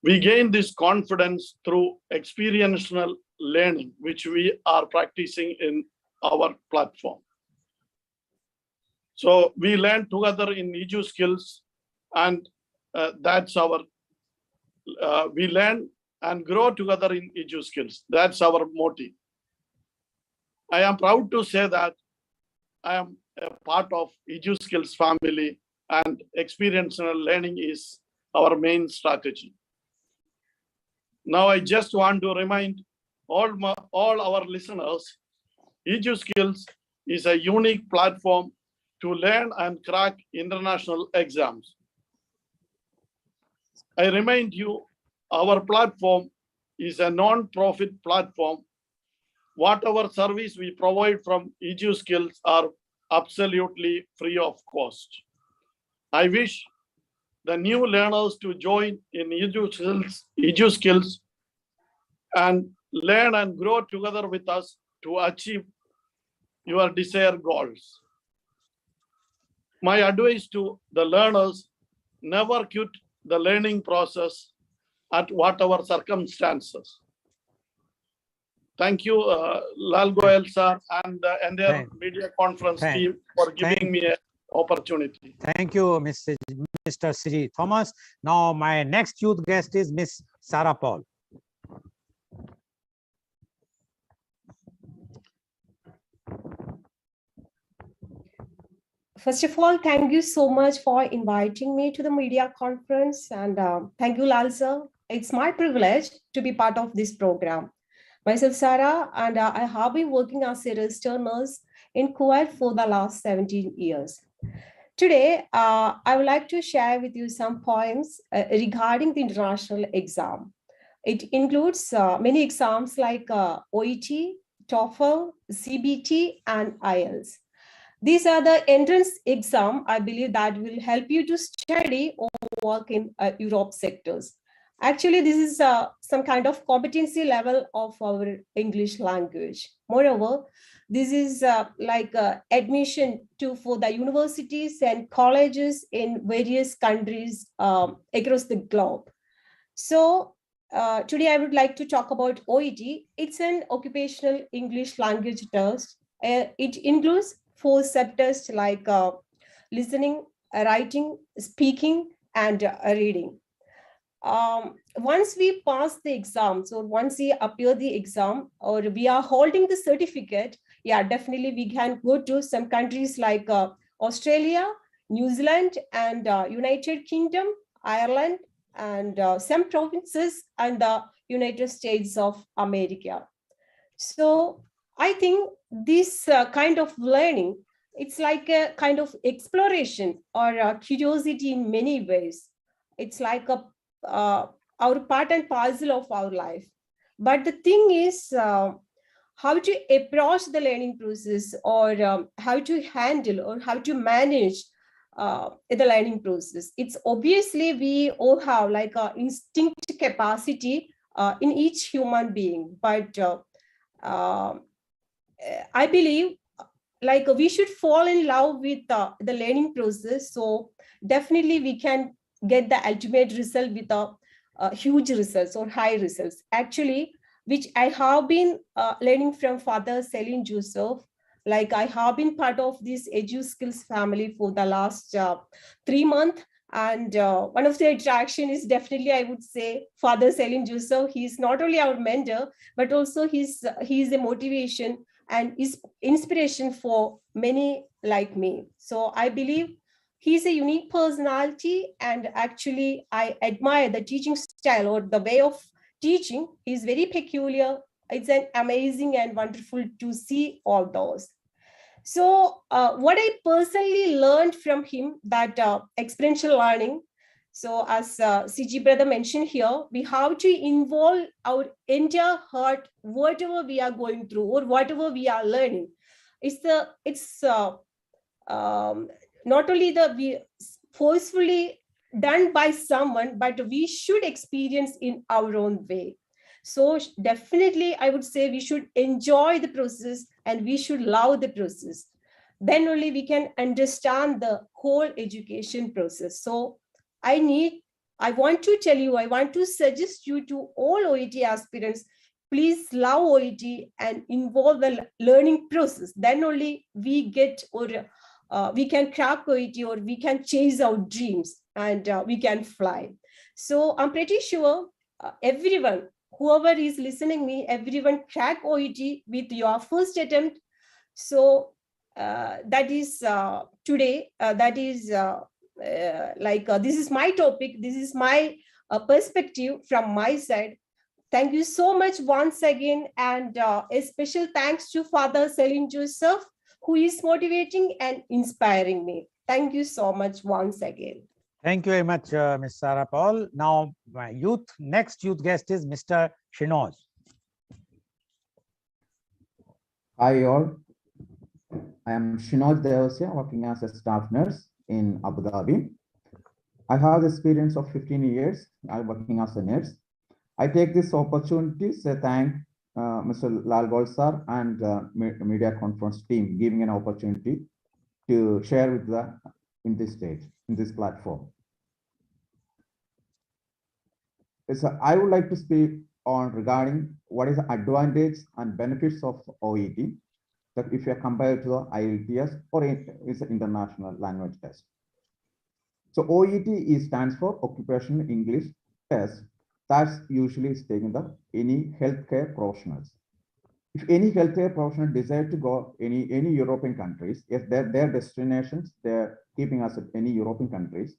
We gain this confidence through experiential learning, which we are practicing in our platform. So we learn together in EduSkills, and that's our, we learn and grow together in 𝐂𝐀𝐑𝐔. That's our motive. I am proud to say that I am a part of 𝐂𝐀𝐑𝐔 family, and experiential learning is our main strategy. Now, I just want to remind all our listeners, 𝐂𝐀𝐑𝐔 is a unique platform to learn and crack international exams. I remind you, our platform is a non-profit platform. Whatever service we provide from 𝐂𝐀𝐑𝐔 are absolutely free of cost. I wish the new learners to join in 𝐂𝐀𝐑𝐔 and learn and grow together with us to achieve your desired goals. My advice to the learners, never quit the learning process at whatever circumstances. Thank you, Lal Goel sir, and the entire media conference team for giving me an opportunity. Thank you, Mr. C.G. Thomas. Now, my next youth guest is Miss Sarah Paul. First of all, thank you so much for inviting me to the media conference, and thank you, Lal sir. It's my privilege to be part of this program. Myself, Sarah, and I have been working as a registered nurse in Kuwait for the last 17 years. Today, I would like to share with you some points regarding the international exam. It includes many exams like OET, TOEFL, CBT, and IELTS. These are the entrance exam, I believe, that will help you to study or work in Europe sectors. Actually, this is some kind of competency level of our English language. Moreover, this is like admission for the universities and colleges in various countries across the globe. So today I would like to talk about OET. It's an occupational English language test. It includes 4 subtests like listening, writing, speaking, and reading. Once we pass the exam, so once we appear the exam or we are holding the certificate, yeah, definitely we can go to some countries like Australia, New Zealand, and United Kingdom, Ireland, and some provinces and the United States of America. So I think this kind of learning, it's like a kind of exploration or a curiosity in many ways. It's like our part and parcel of our life. But the thing is how to approach the learning process, or how to handle or how to manage the learning process. It's obviously we all have like an instinct capacity in each human being, but I believe like we should fall in love with the learning process. So definitely we can get the ultimate result with huge results or high results. Actually, which I have been learning from Father Celine Joseph. Like I have been part of this 𝐂𝐀𝐑𝐔 family for the last 3 months. And one of the attraction is definitely, I would say, Father Celine Joseph. He's not only our mentor, but also he's a motivation and is inspiration for many like me. So I believe he's a unique personality, and actually I admire the teaching style or the way of teaching. He's very peculiar. It's an amazing and wonderful to see all those. So what I personally learned from him, that experiential learning. So as CG brother mentioned here, we have to involve our entire heart, whatever we are going through or whatever we are learning. It's not only we forcefully done by someone, but we should experience in our own way. So definitely, I would say we should enjoy the process and we should love the process. Then only we can understand the whole education process. So I want to tell you, I want to suggest you to all OET aspirants, please love OET and involve the learning process. Then only we get or we can crack OET, or we can chase our dreams and we can fly. So I'm pretty sure everyone, whoever is listening me, everyone crack OET with your first attempt. So that is today, that is this is my topic, this is my perspective from my side. Thank you so much once again, and a special thanks to Father Selim Joseph, who is motivating and inspiring me. Thank you so much once again. Thank you very much, Ms. Sarah Paul. Now, my next youth guest is Mr. Shinoz. Hi all, I am Shinoz Devasya, working as a staff nurse in Abu Dhabi. I have the experience of 15 years working as a nurse. I take this opportunity to thank Mr. Lal Goel sir and media conference team giving an opportunity to share with in this stage, in this platform. So I would like to speak on regarding what is the advantage and benefits of OET, that if you are compared to the IELTS or it's an international language test. So OET stands for Occupational English Test. That's usually taken by any healthcare professionals. If any healthcare professional desire to go any European countries, if their destinations, they're keeping us at any European countries,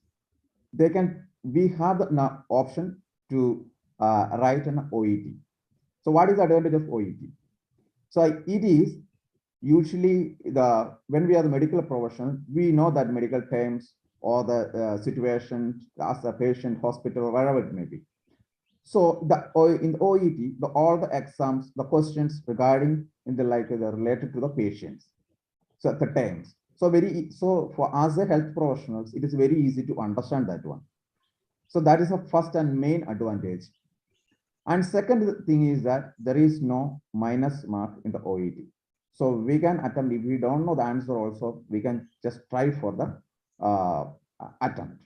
we have the option to write an OET. So what is the advantage of OET? So it is usually when we are the medical professional, we know that medical terms or the situation as a patient, hospital, wherever it may be. So in the OET, all the exams, the questions regarding related to the patients. So the terms. So for us as health professionals, it is very easy to understand that one. So that is the first and main advantage. And second thing is that there is no minus mark in the OET. So we can attempt, if we don't know the answer also, we can just try for the attempt.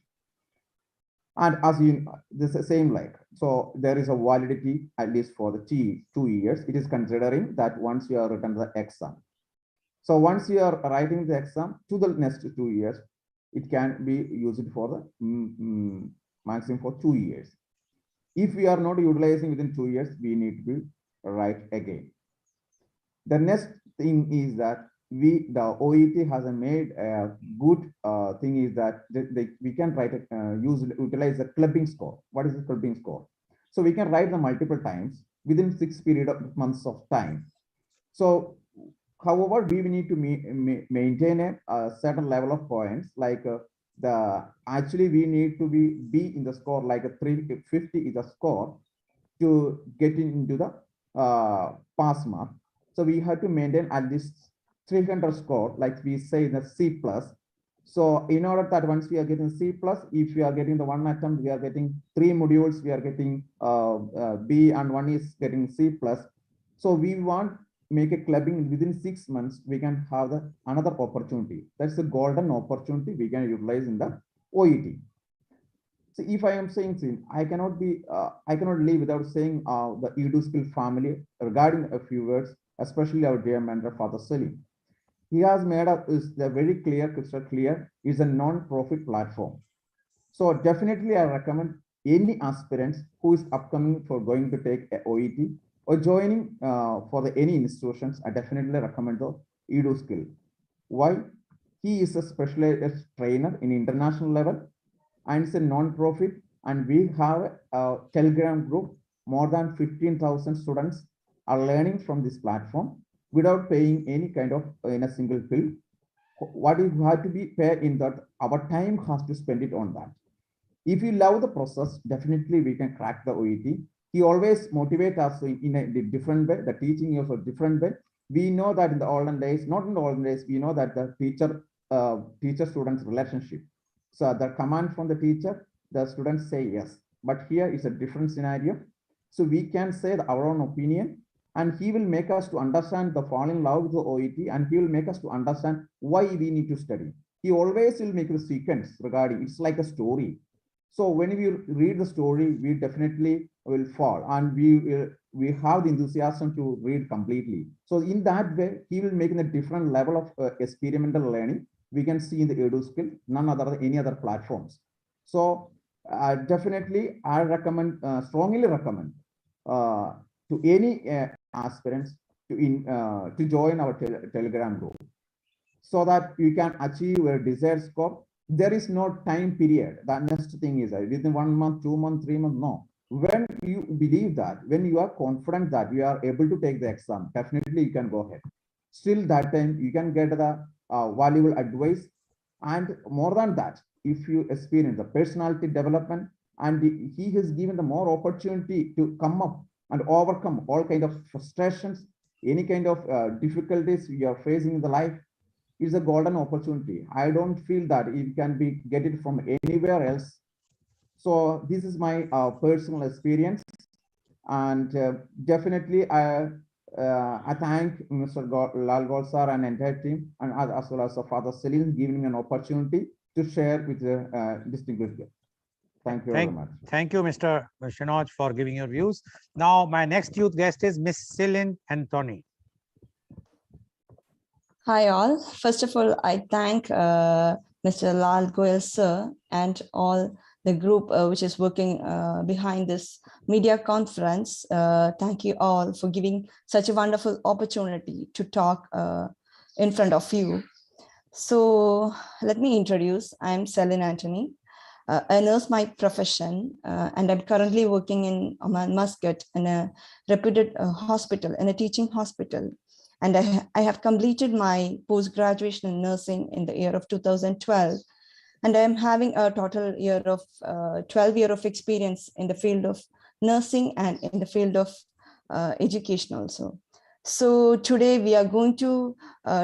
And as you, this is the same like, so there is a validity at least for the 2 years. It is considering that once you are written the exam. So once you are writing the exam to the next 2 years, it can be used for the maximum for 2 years. If we are not utilizing within 2 years, we need to write again. The next thing is that the OET has made a good thing is that we can write utilize the clubbing score. What is the clubbing score? So we can write them multiple times within 6 months of time. So however, we need to maintain a certain level of points, like actually we need to be in the score like a 350 is a score to get into the pass mark. So we have to maintain at least 300 score, like we say in the C+. So in order that once we are getting C+, if we are getting the one attempt, we are getting 3 modules, we are getting B and one is getting C+. So we want make a clubbing within 6 months, we can have another opportunity. That's the golden opportunity we can utilize in the OET. So if I am saying, I cannot leave without saying the 𝐂𝐀𝐑𝐔 family regarding a few words, especially our dear mentor, Father Selim. He has made up very clear, crystal clear, is a non-profit platform. So definitely I recommend any aspirants who is upcoming for going to take a OET or joining for any institutions. I definitely recommend the 𝐂𝐀𝐑𝐔. Why? He is a specialized trainer in international level and it's a non-profit, and we have a Telegram group. More than 15,000 students are learning from this platform without paying any kind of in a single bill. What you have to be paid in that, our time has to spend it on that. If you love the process, definitely we can crack the OET. He always motivates us in a different way. The teaching is a different way. We know that in the olden days, not in the olden days, we know that the teacher-student relationship. So the command from the teacher, the students say yes. But here is a different scenario. So we can say our own opinion, and he will make us to understand the fall in love with the OET, and he will make us to understand why we need to study. He always will make the sequence regarding, it's like a story. So when we read the story, we definitely will fall, and we have the enthusiasm to read completely. So in that way, he will make a different level of experimental learning. We can see in the 𝐂𝐀𝐑𝐔, none other than any other platforms. So definitely I recommend, strongly recommend to any aspirants to join our Telegram group, so that you can achieve your desired score. There is no time period. The next thing is within 1 month, 2 months, 3 months. No. When you believe that, when you are confident that you are able to take the exam, definitely you can go ahead. Still that time you can get the valuable advice. And more than that, if you experience the personality development, and he has given the more opportunity to come up and overcome all kind of frustrations, any kind of difficulties you are facing in the life, is a golden opportunity. I don't feel that it can be get it from anywhere else. So this is my personal experience, and definitely I thank Mr. Lal Goel sir and entire team, and as well as Father Celine, giving me an opportunity to share with the distinguished guest. Thank you very much. Thank you, Mr. Shinoj, for giving your views. Now, my next youth guest is Miss Celine Anthony. Hi all. First of all, I thank Mr. Lal Goel sir and all the group which is working behind this media conference. Thank you all for giving such a wonderful opportunity to talk in front of you. So let me introduce. I'm Celine Anthony, a nurse by profession, and I'm currently working in Oman, Muscat, in a reputed hospital, in a teaching hospital. And I have completed my post-graduation in nursing in the year of 2012. And I am having a total year of 12 years of experience in the field of nursing and in the field of education also. So today we are going to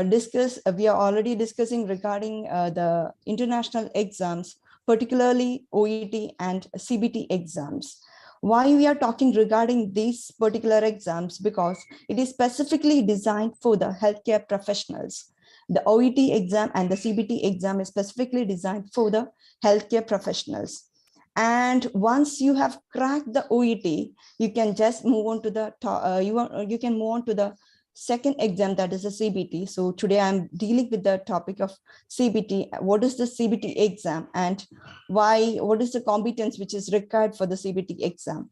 discuss, we are already discussing regarding the international exams, particularly OET and CBT exams. Why we are talking regarding these particular exams? Because it is specifically designed for the healthcare professionals. The OET exam and the CBT exam is specifically designed for the healthcare professionals. And once you have cracked the OET, you can just move on to the you can move on to the second exam, that is a CBT. So today I'm dealing with the topic of CBT. What is the CBT exam, and why? What is the competence which is required for the CBT exam?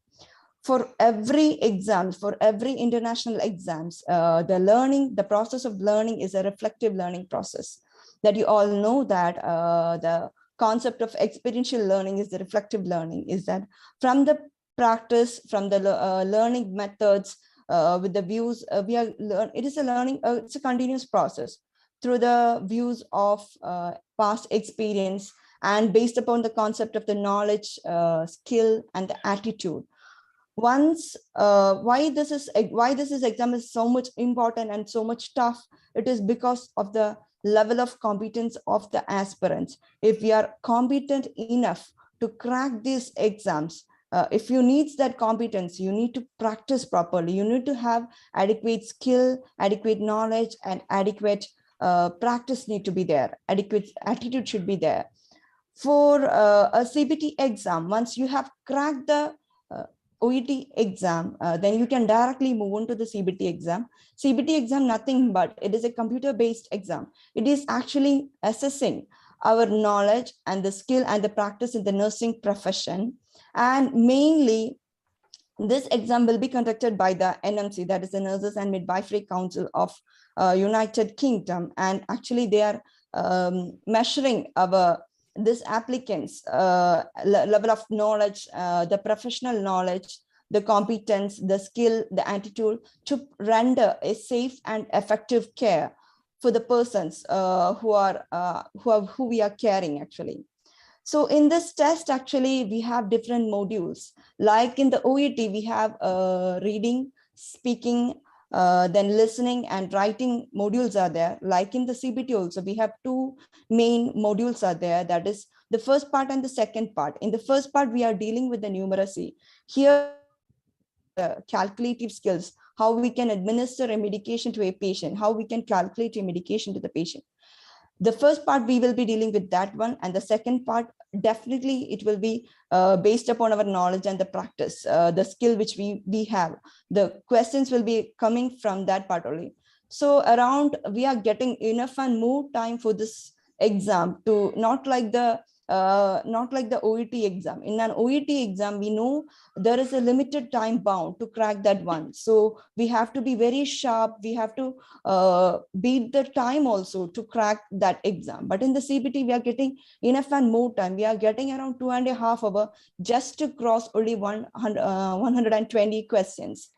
For every exam, for every international exams, the process of learning is a reflective learning process. That you all know that the concept of experiential learning is the reflective learning, is that from the practice, from the learning methods, with the views, it is a learning, it's a continuous process through the views of past experience and based upon the concept of the knowledge, skill, and the attitude. Once, why this exam is so much important and so much tough, it is because of the level of competence of the aspirants. If we are competent enough to crack these exams, if you need that competence, you need to practice properly. You need to have adequate skill, adequate knowledge, and adequate practice need to be there. Adequate attitude should be there. For a CBT exam, once you have cracked the OET exam, then you can directly move on to the CBT exam. CBT exam, nothing but it is a computer-based exam. It is actually assessing our knowledge and the skill and the practice in the nursing profession. And mainly, this exam will be conducted by the NMC, that is the Nurses and Midwifery Council of United Kingdom. And actually, they are measuring this applicants' level of knowledge, the professional knowledge, the competence, the skill, the attitude to render a safe and effective care for the persons who we are caring actually. So in this test, actually, we have different modules. Like in the OET, we have reading, speaking, then listening and writing modules are there. Like in the CBT also, we have two main modules are there. That is the first part and the second part. In the first part, we are dealing with the numeracy. Here, calculative skills, how we can administer a medication to a patient, how we can calculate a medication to the patient. The first part, we will be dealing with that one. And the second part, definitely it will be based upon our knowledge and the practice, the skill which we have. The questions will be coming from that part only. So around, we are getting enough and more time for this exam to not like the not like the OET exam. In an OET exam, we know there is a limited time bound to crack that one. So we have to be very sharp. We have to beat the time also to crack that exam. But in the CBT, we are getting enough and more time. We are getting around 2.5 hours just to cross only 120 questions.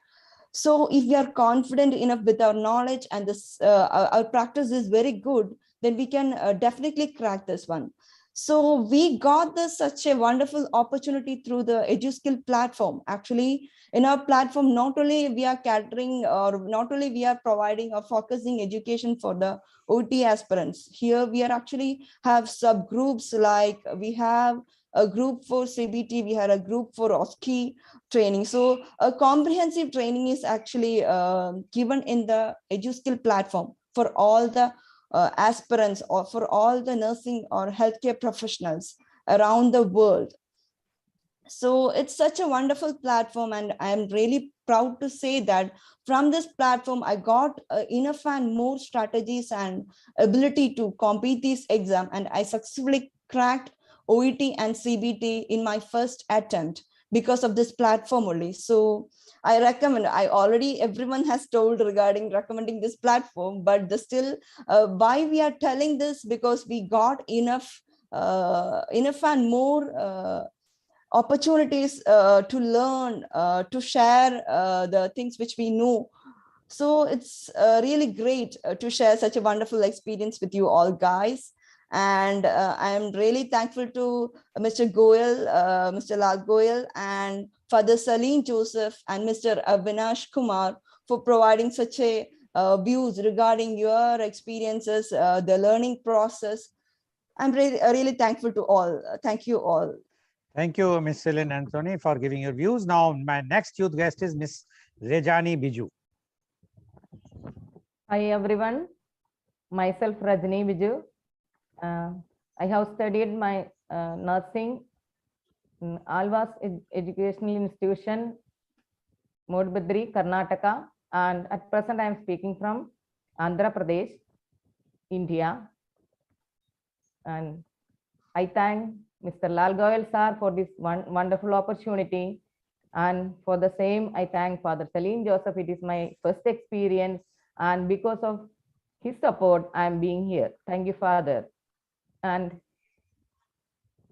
So if we are confident enough with our knowledge and this, our practice is very good, then we can definitely crack this one. So we got such a wonderful opportunity through the EduSkill platform. Actually, in our platform, not only we are catering or not only we are providing or focusing education for the OT aspirants. Here we are actually have subgroups, like we have a group for CBT, we have a group for OSCE training. So a comprehensive training is actually given in the EduSkill platform for all the aspirants or for all the nursing or healthcare professionals around the world. So it's such a wonderful platform, and I'm really proud to say that from this platform, I got enough and more strategies and ability to compete this exam, and I successfully cracked OET and CBT in my first attempt because of this platform only. So I recommend, everyone has told regarding recommending this platform, but still why we are telling this, because we got enough and more opportunities to learn, to share the things which we know. So it's really great to share such a wonderful experience with you all, guys. And I'm really thankful to Mr. Goel, Mr. Lal Goel, and Father Salim Joseph and Mr. Avinash Kumar for providing such a views regarding your experiences, the learning process. I'm really thankful to all. Thank you all. Thank you, Ms. Celine Anthony, for giving your views. Now, my next youth guest is Ms. Rejani Biju. Hi, everyone. Myself, Rajani Biju. I have studied my nursing in Alvas Educational Institution, Modbadri, Karnataka, and at present I am speaking from Andhra Pradesh, India. And I thank Mr. Lal Goel sir for this wonderful opportunity, and for the same I thank Father Salim Joseph. It is my first experience, and because of his support I am being here. Thank you, Father. And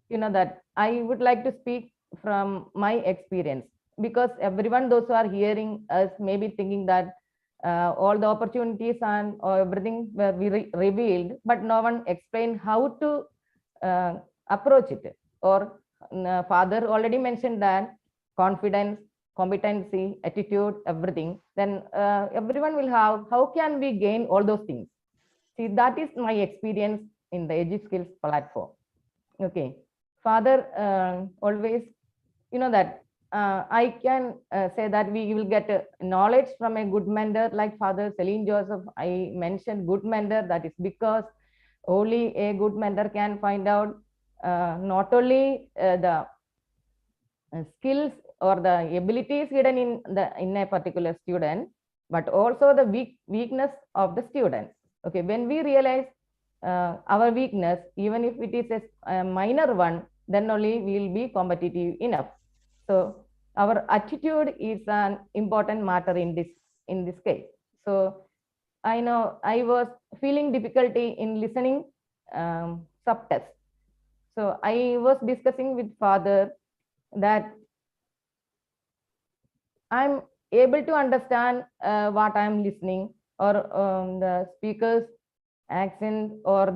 you know that I would like to speak from my experience, because everyone, those who are hearing us, may be thinking that all the opportunities and everything were revealed, but no one explained how to approach it. Or Father already mentioned that confidence, competency, attitude, everything. Then everyone will have, how can we gain all those things? See, that is my experience in the EduSkills platform. Okay, Father always, you know that I can say that we will get knowledge from a good mentor like Father Salim Joseph. I mentioned good mentor, that is because only a good mentor can find out not only the skills or the abilities hidden in a particular student, but also the weakness of the student. Okay, when we realize our weakness, even if it is a minor one, then only we will be competitive enough. So our attitude is an important matter in this case. So I know I was feeling difficulty in listening subtext. So I was discussing with Father that I'm able to understand what I'm listening, or the speaker's accent, or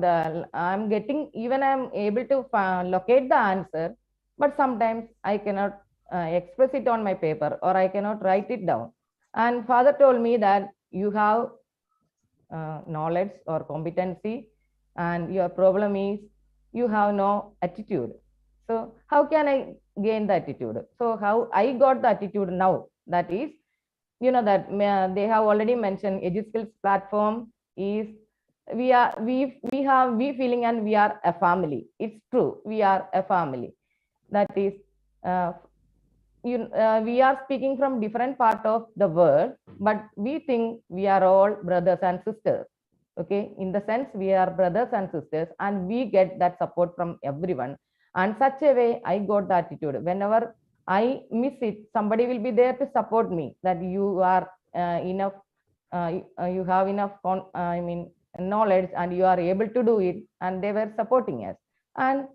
I'm able to locate the answer, but sometimes I cannot express it on my paper, or I cannot write it down. And Father told me that you have knowledge or competency, and your problem is you have no attitude. So how can I gain the attitude? So how I got the attitude now, that is, you know that they have already mentioned EduSkills platform is we feeling and we are a family. It's true, we are a family. That is, we are speaking from different part of the world, but we think we are all brothers and sisters. Okay, in the sense we are brothers and sisters, and we get that support from everyone. And such a way, I got the attitude. Whenever I miss it, somebody will be there to support me, that you are enough, you have enough, knowledge, and you are able to do it. And they were supporting us. And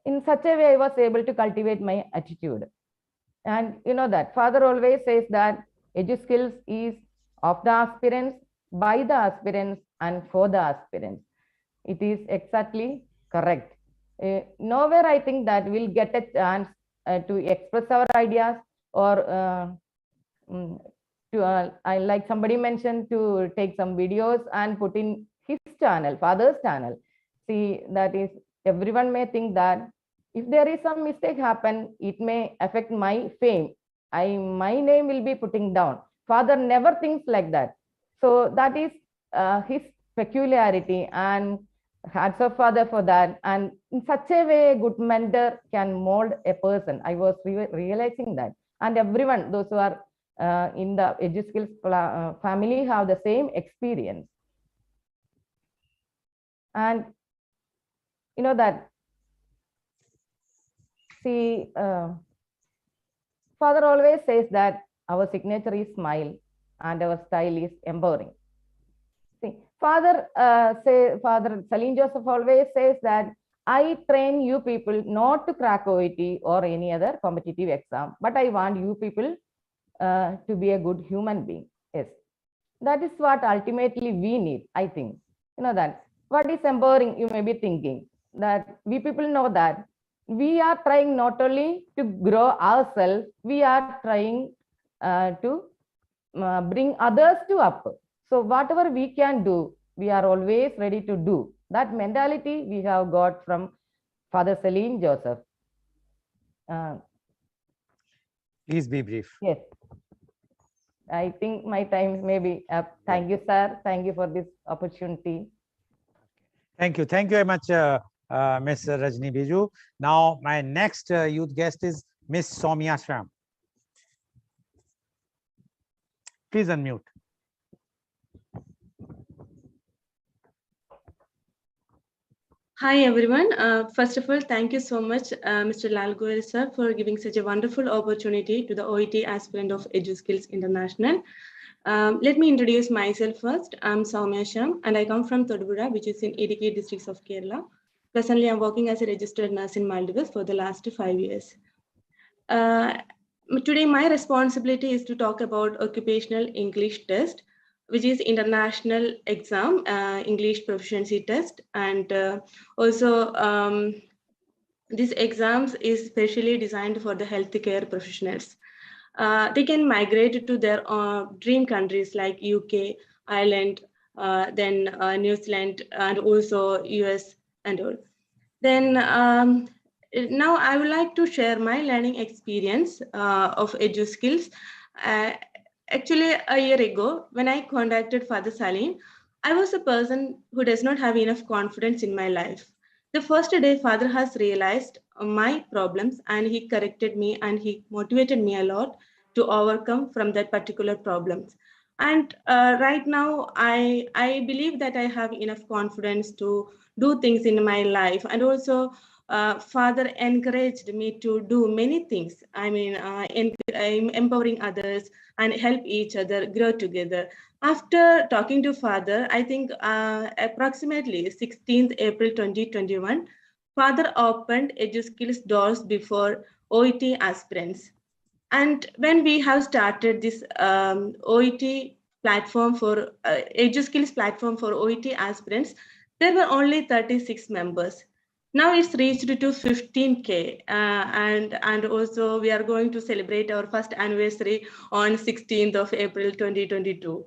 in such a way, I was able to cultivate my attitude. And you know that Father always says that 𝐂𝐀𝐑𝐔 is of the aspirants, by the aspirants, and for the aspirants. It is exactly correct. Nowhere I think that we'll get a chance to express our ideas, or I like somebody mentioned, to take some videos and put in his channel, Father's channel. See, that is, everyone may think that if there is some mistake happen, it may affect my fame. My name will be putting down. Father never thinks like that. So that is his peculiarity, and hats off Father for that. And in such a way, a good mentor can mold a person. I was realizing that. And everyone, those who are in the 𝐂𝐀𝐑𝐔 family, have the same experience. And you know that, see, Father always says that our signature is smile and our style is empowering. See, Father Salim Joseph always says that I train you people not to crack OET or any other competitive exam, but I want you people to be a good human being. Yes, that is what ultimately we need, I think. You know that. What is empowering, you may be thinking, that we people know that we are trying not only to grow ourselves, we are trying to bring others to up. So whatever we can do, we are always ready to do. That mentality we have got from Father Salim Joseph. Please be brief. Yes. I think my time may be up. Thank you, sir. Thank you for this opportunity. Thank you. Thank you very much, Ms. Rajni Biju. Now, my next youth guest is Ms. Soumya Shram. Please unmute. Hi, everyone. First of all, thank you so much, Mr. Lal Goel, sir, for giving such a wonderful opportunity to the OET aspirant of 𝐂𝐀𝐑𝐔 International. Let me introduce myself first. I'm Soumya Shram, and I come from Thodupuzha, which is in Idukki district of Kerala. Presently, I'm working as a registered nurse in Maldives for the last 5 years. Today, my responsibility is to talk about occupational English test, which is international exam, English proficiency test. And also, this exams is specially designed for the healthcare professionals. They can migrate to their dream countries like UK, Ireland, then New Zealand, and also US and all. Then now I would like to share my learning experience of 𝐂𝐀𝐑𝐔. Actually, a year ago, when I contacted Father Salim, I was a person who does not have enough confidence in my life. The first day, Father has realized my problems, and he corrected me, and he motivated me a lot to overcome from that particular problems. And right now, I believe that I have enough confidence to do things in my life. And also, Father encouraged me to do many things. I mean, I'm empowering others and help each other grow together. After talking to Father, I think approximately 16th April 2021, Father opened 𝐂𝐀𝐑𝐔 doors before OET aspirants. And when we have started this OET platform for 𝐂𝐀𝐑𝐔 platform for OET aspirants, there were only 36 members. Now it's reached to 15K, and also we are going to celebrate our first anniversary on 16th of April 2022.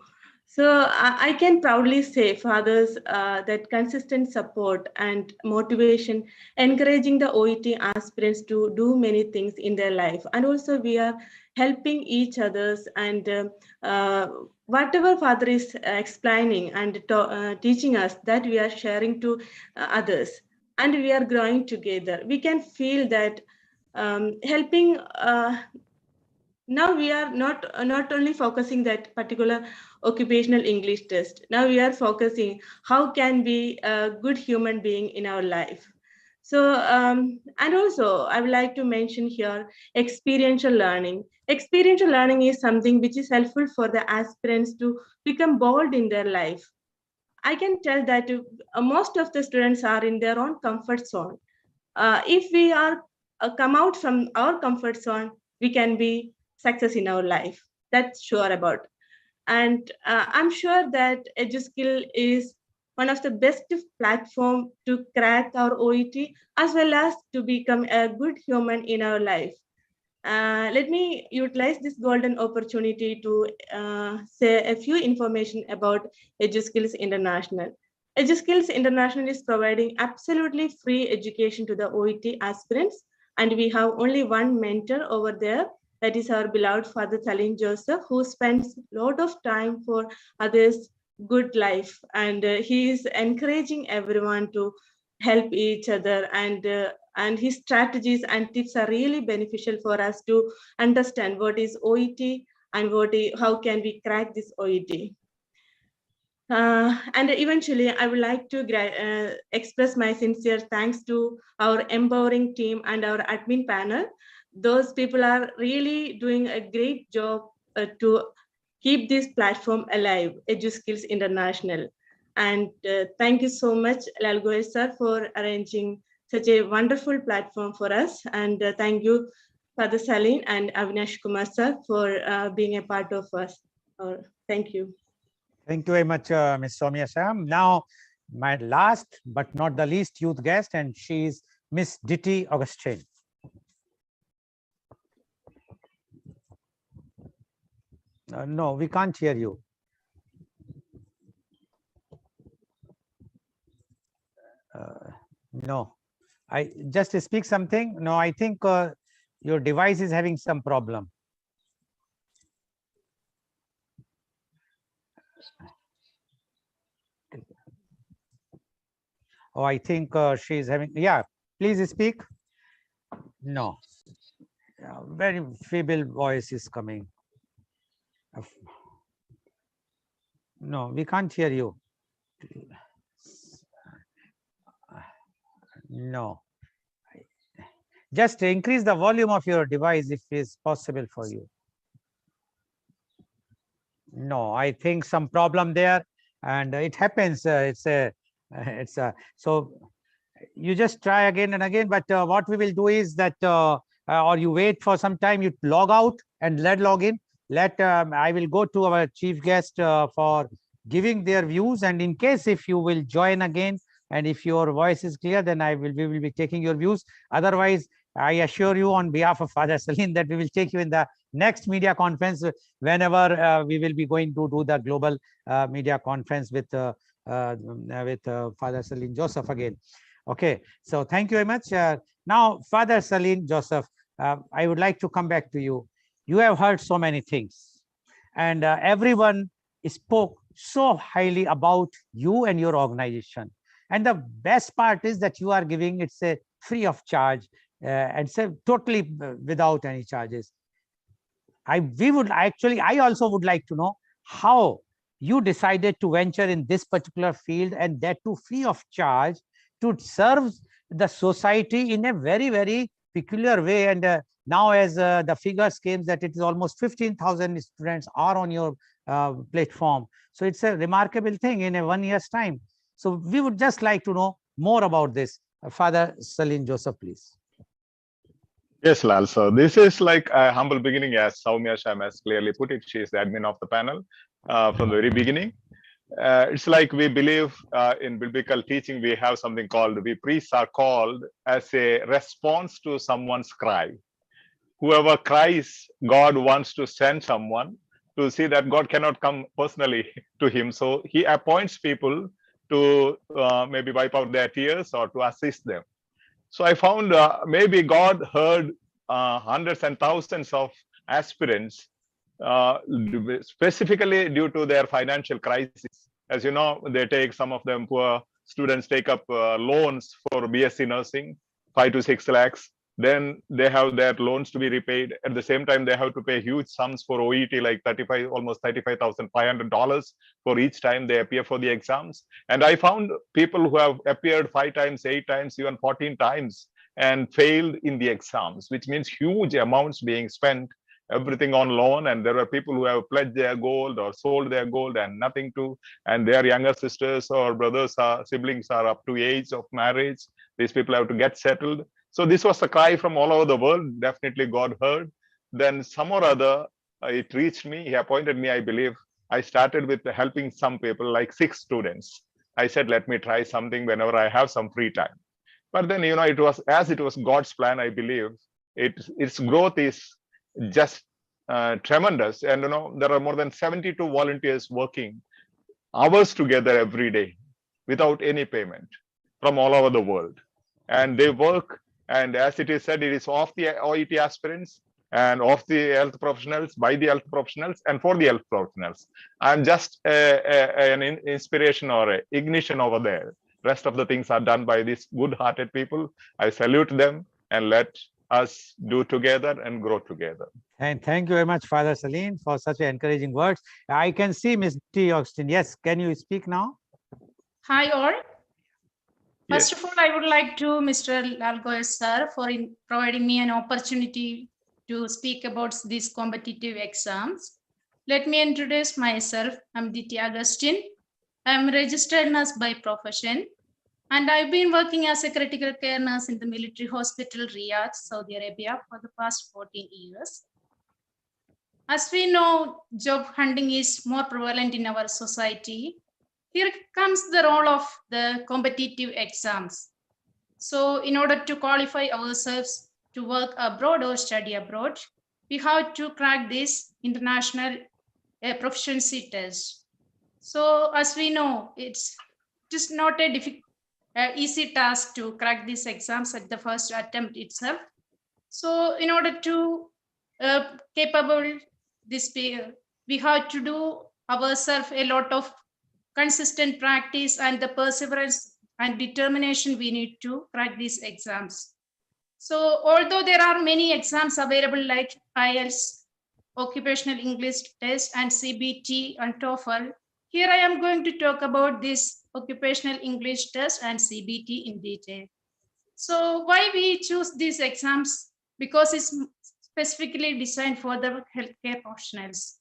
So I can proudly say, fathers, that consistent support and motivation, encouraging the OET aspirants to do many things in their life. And also we are helping each others, and whatever Father is explaining and teaching us, that we are sharing to others. And we are growing together. We can feel that helping. Now we are not only focusing that particular occupational English test. Now we are focusing how can be a good human being in our life. So, and also I would like to mention here experiential learning. Experiential learning is something which is helpful for the aspirants to become bold in their life. I can tell that most of the students are in their own comfort zone. If we are come out from our comfort zone, we can be success in our life. That's sure about. And I'm sure that EduSkill is one of the best platform to crack our OET as well as to become a good human in our life. Let me utilize this golden opportunity to say a few information about EduSkills International. EduSkills International is providing absolutely free education to the OET aspirants, and we have only one mentor over there. That is our beloved Father Shalini Joseph, who spends a lot of time for others' good life, and he is encouraging everyone to help each other, and his strategies and tips are really beneficial for us to understand what is OET and how can we crack this OET. And eventually, I would like to express my sincere thanks to our empowering team and our admin panel. Those people are really doing a great job to keep this platform alive, EduSkills International. And thank you so much, Lal Goel sir, for arranging such a wonderful platform for us. And thank you, Father Shalini and Avinash Kumar sir, for being a part of us. Thank you. Thank you very much, Ms. Soumya Sam. Now, my last but not the least youth guest, and she is Miss Diti Augustine. No, we can't hear you. No, I just speak something. No, I think your device is having some problem. Oh, I think she is having, yeah, please speak. No, very feeble voice is coming. No, we can't hear you. No, just increase the volume of your device if it's possible for you. No, I think some problem there, and it happens. So you just try again and again. But what we will do is that, or you wait for some time, you log out and let log in. I will go to our chief guest for giving their views, and in case if you will join again, and if your voice is clear, then we will be taking your views. Otherwise, I assure you on behalf of Father Shalini that we will take you in the next media conference whenever we will be going to do the global media conference with Father Shalini Joseph again. Okay, so thank you very much. Now, Father Shalini Joseph, I would like to come back to you. You have heard so many things, and everyone spoke so highly about you and your organization. And the best part is that you are giving it's a free of charge and so totally without any charges. I also would like to know how you decided to venture in this particular field, and that too free of charge, to serve the society in a very, very peculiar way. And now, as the figures came that it is almost 15,000 students are on your platform. So it's a remarkable thing in a 1 year's time. So we would just like to know more about this. Father Shalini Joseph, please. Yes, Lal. So this is like a humble beginning, as Soumya Sham has clearly put it. She is the admin of the panel from the very beginning. It's like we believe in biblical teaching, we have something called, we priests are called as a response to someone's cry. Whoever cries, God wants to send someone to see that God cannot come personally to him. So he appoints people to maybe wipe out their tears or to assist them. So I found maybe God heard hundreds and thousands of aspirants, specifically due to their financial crisis. As you know, they take, some of them poor students take up loans for BSc nursing, 5 to 6 lakhs. Then they have their loans to be repaid. At the same time, they have to pay huge sums for OET, like almost $35,500 for each time they appear for the exams. And I found people who have appeared 5 times, 8 times, even 14 times and failed in the exams, which means huge amounts being spent, everything on loan. And there are people who have pledged their gold or sold their gold and nothing to, and their younger sisters or brothers or siblings are up to age of marriage. These people have to get settled. So this was a cry from all over the world. Definitely God heard. Then some or other, it reached me. He appointed me, I believe. I started with helping some people, like 6 students. I said, let me try something whenever I have some free time. But then, it was God's plan, I believe. Its growth is just tremendous. And, there are more than 72 volunteers working hours together every day without any payment from all over the world. And they work. And as it is said, it is of the OET aspirants and of the health professionals, by the health professionals, and for the health professionals. I'm just an inspiration or an ignition over there. Rest of the things are done by these good-hearted people. I salute them, and let us do together and grow together. And thank you very much, Father Salim, for such encouraging words. I can see Ms. T. Austin. Yes, can you speak now? Hi, all. Yes. First of all, I would like to Mr. Lal Goel sir for providing me an opportunity to speak about these competitive exams. Let me introduce myself. I'm Diti Augustine. I'm a registered nurse by profession, and I've been working as a critical care nurse in the military hospital Riyadh, Saudi Arabia for the past 14 years. As we know, job hunting is more prevalent in our society. Here comes the role of the competitive exams. So in order to qualify ourselves to work abroad or study abroad, we have to crack this international proficiency test. So as we know, it's just not a easy task to crack these exams at the first attempt itself. So in order to capable this, we have to do ourselves a lot of consistent practice and the perseverance and determination we need to crack these exams. So although there are many exams available like IELTS, Occupational English Test, and CBT and TOEFL, here I am going to talk about this Occupational English Test and CBT in detail. So why we choose these exams? Because it's specifically designed for the healthcare professionals.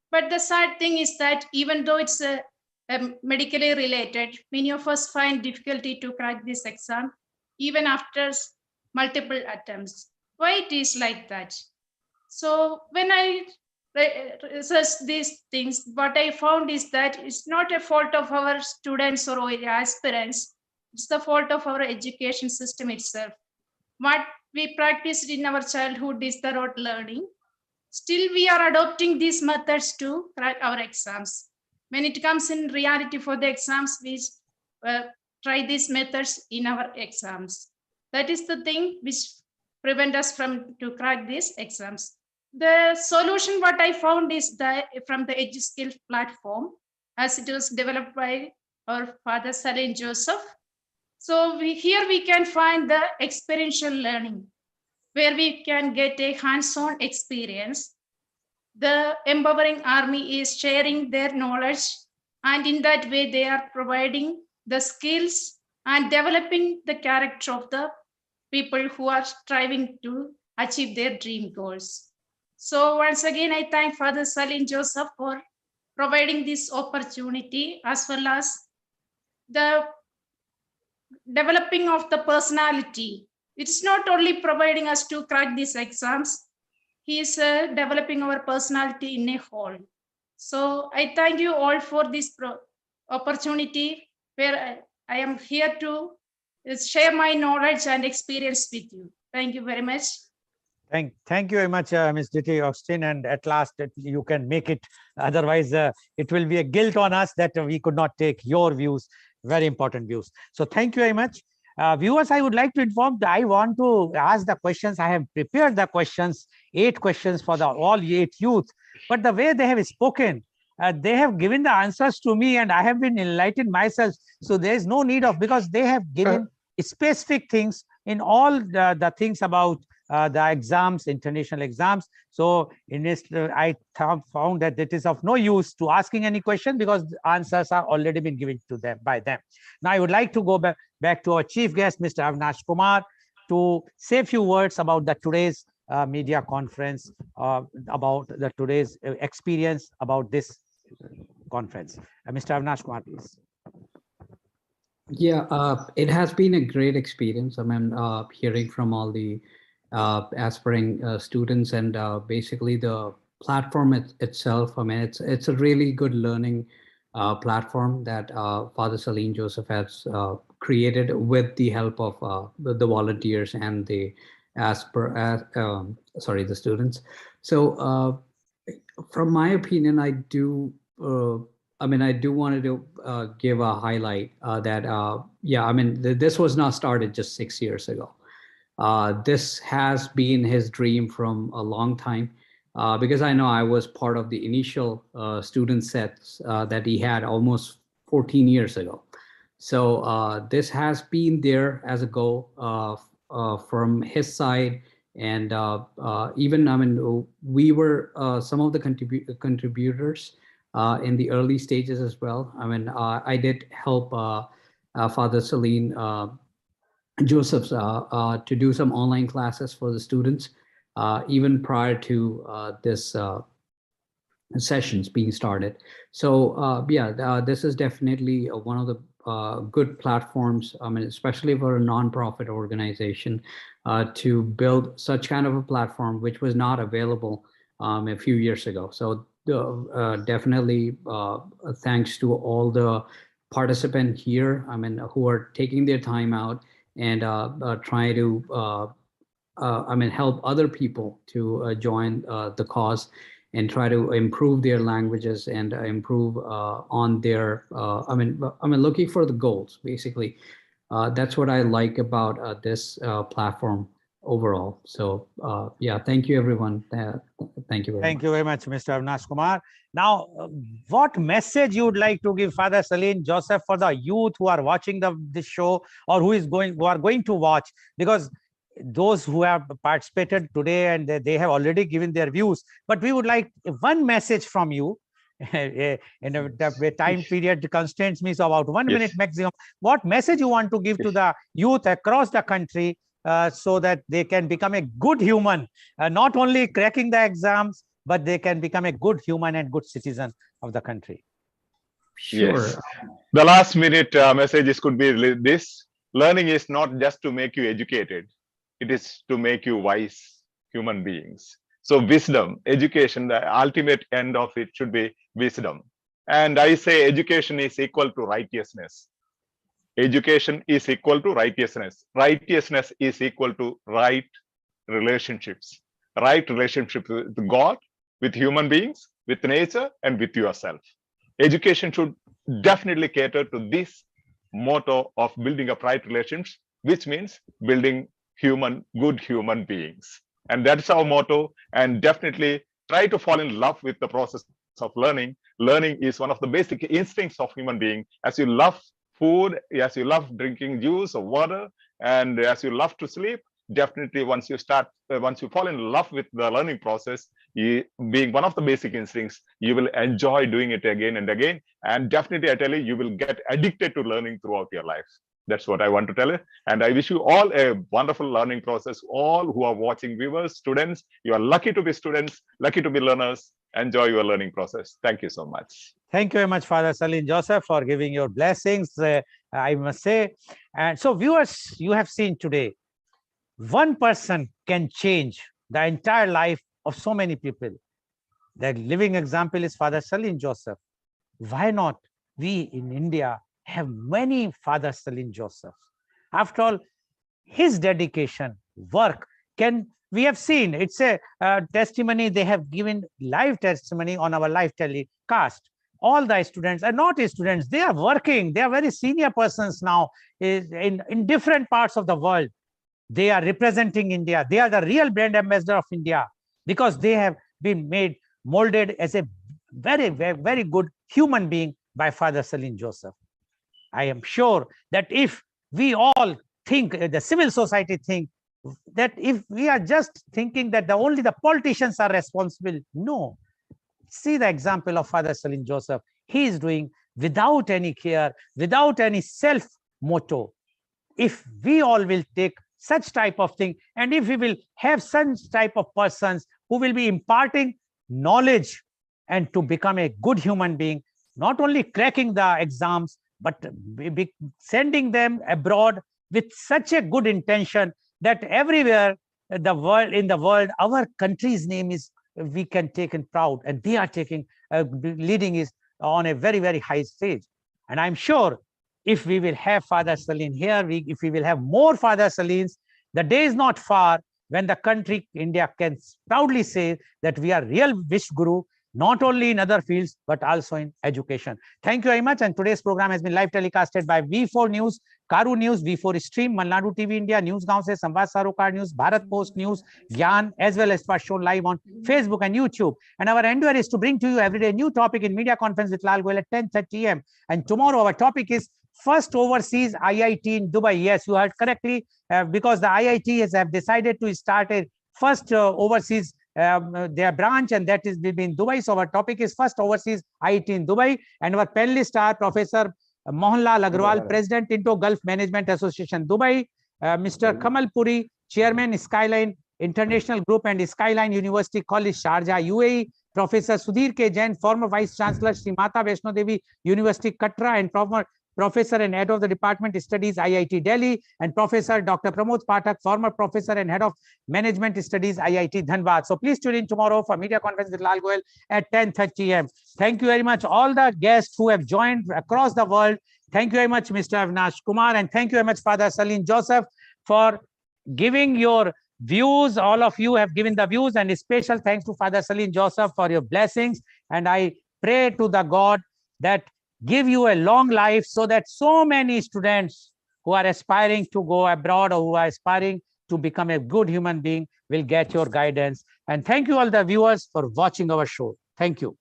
But the sad thing is that even though it's medically related, many of us find difficulty to crack this exam even after multiple attempts. Why it is like that? So when I researched these things, what I found is that it's not a fault of our students or aspirants, it's the fault of our education system itself. What we practiced in our childhood is the rote learning. Still, we are adopting these methods to crack our exams. When it comes in reality for the exams, we try these methods in our exams. That is the thing which prevent us from to crack these exams. The solution what I found is that from the EduSkill platform, as it was developed by our Father Salim Joseph. So here we can find the experiential learning, where we can get a hands-on experience. The empowering army is sharing their knowledge, and in that way they are providing the skills and developing the character of the people who are striving to achieve their dream goals. So once again, I thank Father Salim Joseph for providing this opportunity, as well as the developing of the personality. It's not only providing us to crack these exams, he is developing our personality in a whole. So I thank you all for this opportunity, where I am here to share my knowledge and experience with you. Thank you very much. Thank you very much, Ms. Diti Austin. And at last, you can make it. Otherwise, it will be a guilt on us that we could not take your views, very important views. So thank you very much. Viewers, I would like to inform that I want to ask the questions. I have prepared the questions, 8 questions for all 8 youth. But the way they have spoken, they have given the answers to me, and I have been enlightened myself. So there is no need of, because they have given specific things in all the things about the exams, international exams. So in this, I found that it is of no use to asking any question because the answers are already been given to them by them. Now I would like to go back to our chief guest, Mr. Avinash Kumar, to say a few words about the today's media conference, about the today's experience about this conference. Mr. Avinash Kumar, please. Yeah, it has been a great experience. I mean, hearing from all the aspiring students and basically the platform itself. I mean, it's a really good learning platform that Father Shalini Joseph has created with the help of the volunteers and the the students. So from my opinion, I do wanted to give a highlight that, yeah, I mean, this was not started just 6 years ago. This has been his dream from a long time, because I know I was part of the initial student sets that he had almost 14 years ago. So this has been there as a goal from his side. And even, I mean, we were some of the contributors in the early stages as well. I mean, I did help Father Shalini Joseph's to do some online classes for the students, even prior to this sessions being started. So yeah, this is definitely one of the good platforms, I mean, especially for a nonprofit organization, to build such kind of a platform, which was not available a few years ago. So definitely thanks to all the participants here, I mean, who are taking their time out and try to, I mean, help other people to join the cause and try to improve their languages and improve on their, I mean, looking for the goals, basically. That's what I like about this platform overall. So yeah, thank you, everyone. Thank you very much. Thank you very much, Mr. Avinash Kumar. Now, what message you would like to give Father Shalini Joseph for the youth who are watching this show, or who are going to watch? Because those who have participated today and they have already given their views, but we would like one message from you. In the time period constraints me, so about 1 minute maximum. What message you want to give to the youth across the country, so that they can become a good human, not only cracking the exams, but they can become a good human and good citizen of the country? Sure. Yes. The last minute messages could be this: learning is not just to make you educated, it is to make you wise human beings. So wisdom, education, the ultimate end of it should be wisdom. And I say education is equal to righteousness. Education is equal to righteousness. Righteousness is equal to right relationships. Right relationship with God, with human beings, with nature, and with yourself. Education should definitely cater to this motto of building up right relations, which means building good human beings. And that's our motto. And definitely try to fall in love with the process of learning. Learning is one of the basic instincts of human being. As you love food, as you love drinking juice or water, and as you love to sleep, definitely once you fall in love with the learning process, being one of the basic instincts, you will enjoy doing it again and again. And definitely, I tell you, you will get addicted to learning throughout your life. That's what I want to tell you. And I wish you all a wonderful learning process. All who are watching, viewers, students, you are lucky to be students, lucky to be learners. Enjoy your learning process. Thank you so much. Thank you very much, Father Shalini Joseph, for giving your blessings, I must say. And so viewers, you have seen today, one person can change the entire life of so many people. The living example is Father Shalini Joseph. Why not we in India have many Father Shalini Joseph? After all, his dedication, work, we have seen, it's a testimony. They have given live testimony on our live telecast. All the students are not students, they are working. They are very senior persons now in different parts of the world. They are representing India. They are the real brand ambassador of India, because they have been molded as a very, very, very good human being by Father Shalini Joseph. I am sure that if we all think, the civil society think, that if we are just thinking that only the politicians are responsible, no. See the example of Father Shalini Joseph. He is doing without any care, without any self-motto. If we all will take such type of thing, and if we will have such type of persons who will be imparting knowledge and to become a good human being, not only cracking the exams, but be sending them abroad with such a good intention that everywhere in the world, our country's name is, we can take and proud, and they are taking, leading is on a very, very high stage. And I'm sure if we will have Father Shalini here, if we will have more Father Shalins, the day is not far when the country, India, can proudly say that we are real wish guru, not only in other fields, but also in education. Thank you very much. And today's program has been live telecasted by V4 News, Caru News, V4 Stream, Malnadu TV India, News 𝐂𝐀𝐑𝐔 𝐍𝐄𝐖𝐒 News, Bharat Post News, Gyan, as well as shown live on Facebook and YouTube. And our endeavor is to bring to you every day a new topic in media conference with Lal Goel at 10:30 a.m. And tomorrow our topic is first overseas IIT in Dubai. Yes, you heard correctly, because the IIT have decided to start a first overseas their branch, and that is will be in Dubai. So our topic is first overseas IIT in Dubai, and our panelists are Professor Mohanlal Agrawal, President Into Gulf Management Association Dubai, Mr. Kamal Puri, Chairman Skyline International Group and Skyline University College Sharjah UAE, Professor Sudhir K. Jain, former Vice Chancellor Sri Mata Vaishno Devi University Katra and former Professor and Head of the Department Studies IIT Delhi, and Professor Dr. Pramod Pathak, former Professor and Head of Management Studies IIT Dhanbad. So please tune in tomorrow for media conference with Lal Goel at 10:30 a.m. Thank you very much, all the guests who have joined across the world. Thank you very much, Mr. Avinash Kumar, and thank you very much, Father Shalini Joseph, for giving your views. All of you have given the views, and a special thanks to Father Shalini Joseph for your blessings. And I pray to the God that give you a long life, so that so many students who are aspiring to go abroad or who are aspiring to become a good human being will get your guidance. And thank you all the viewers for watching our show. Thank you.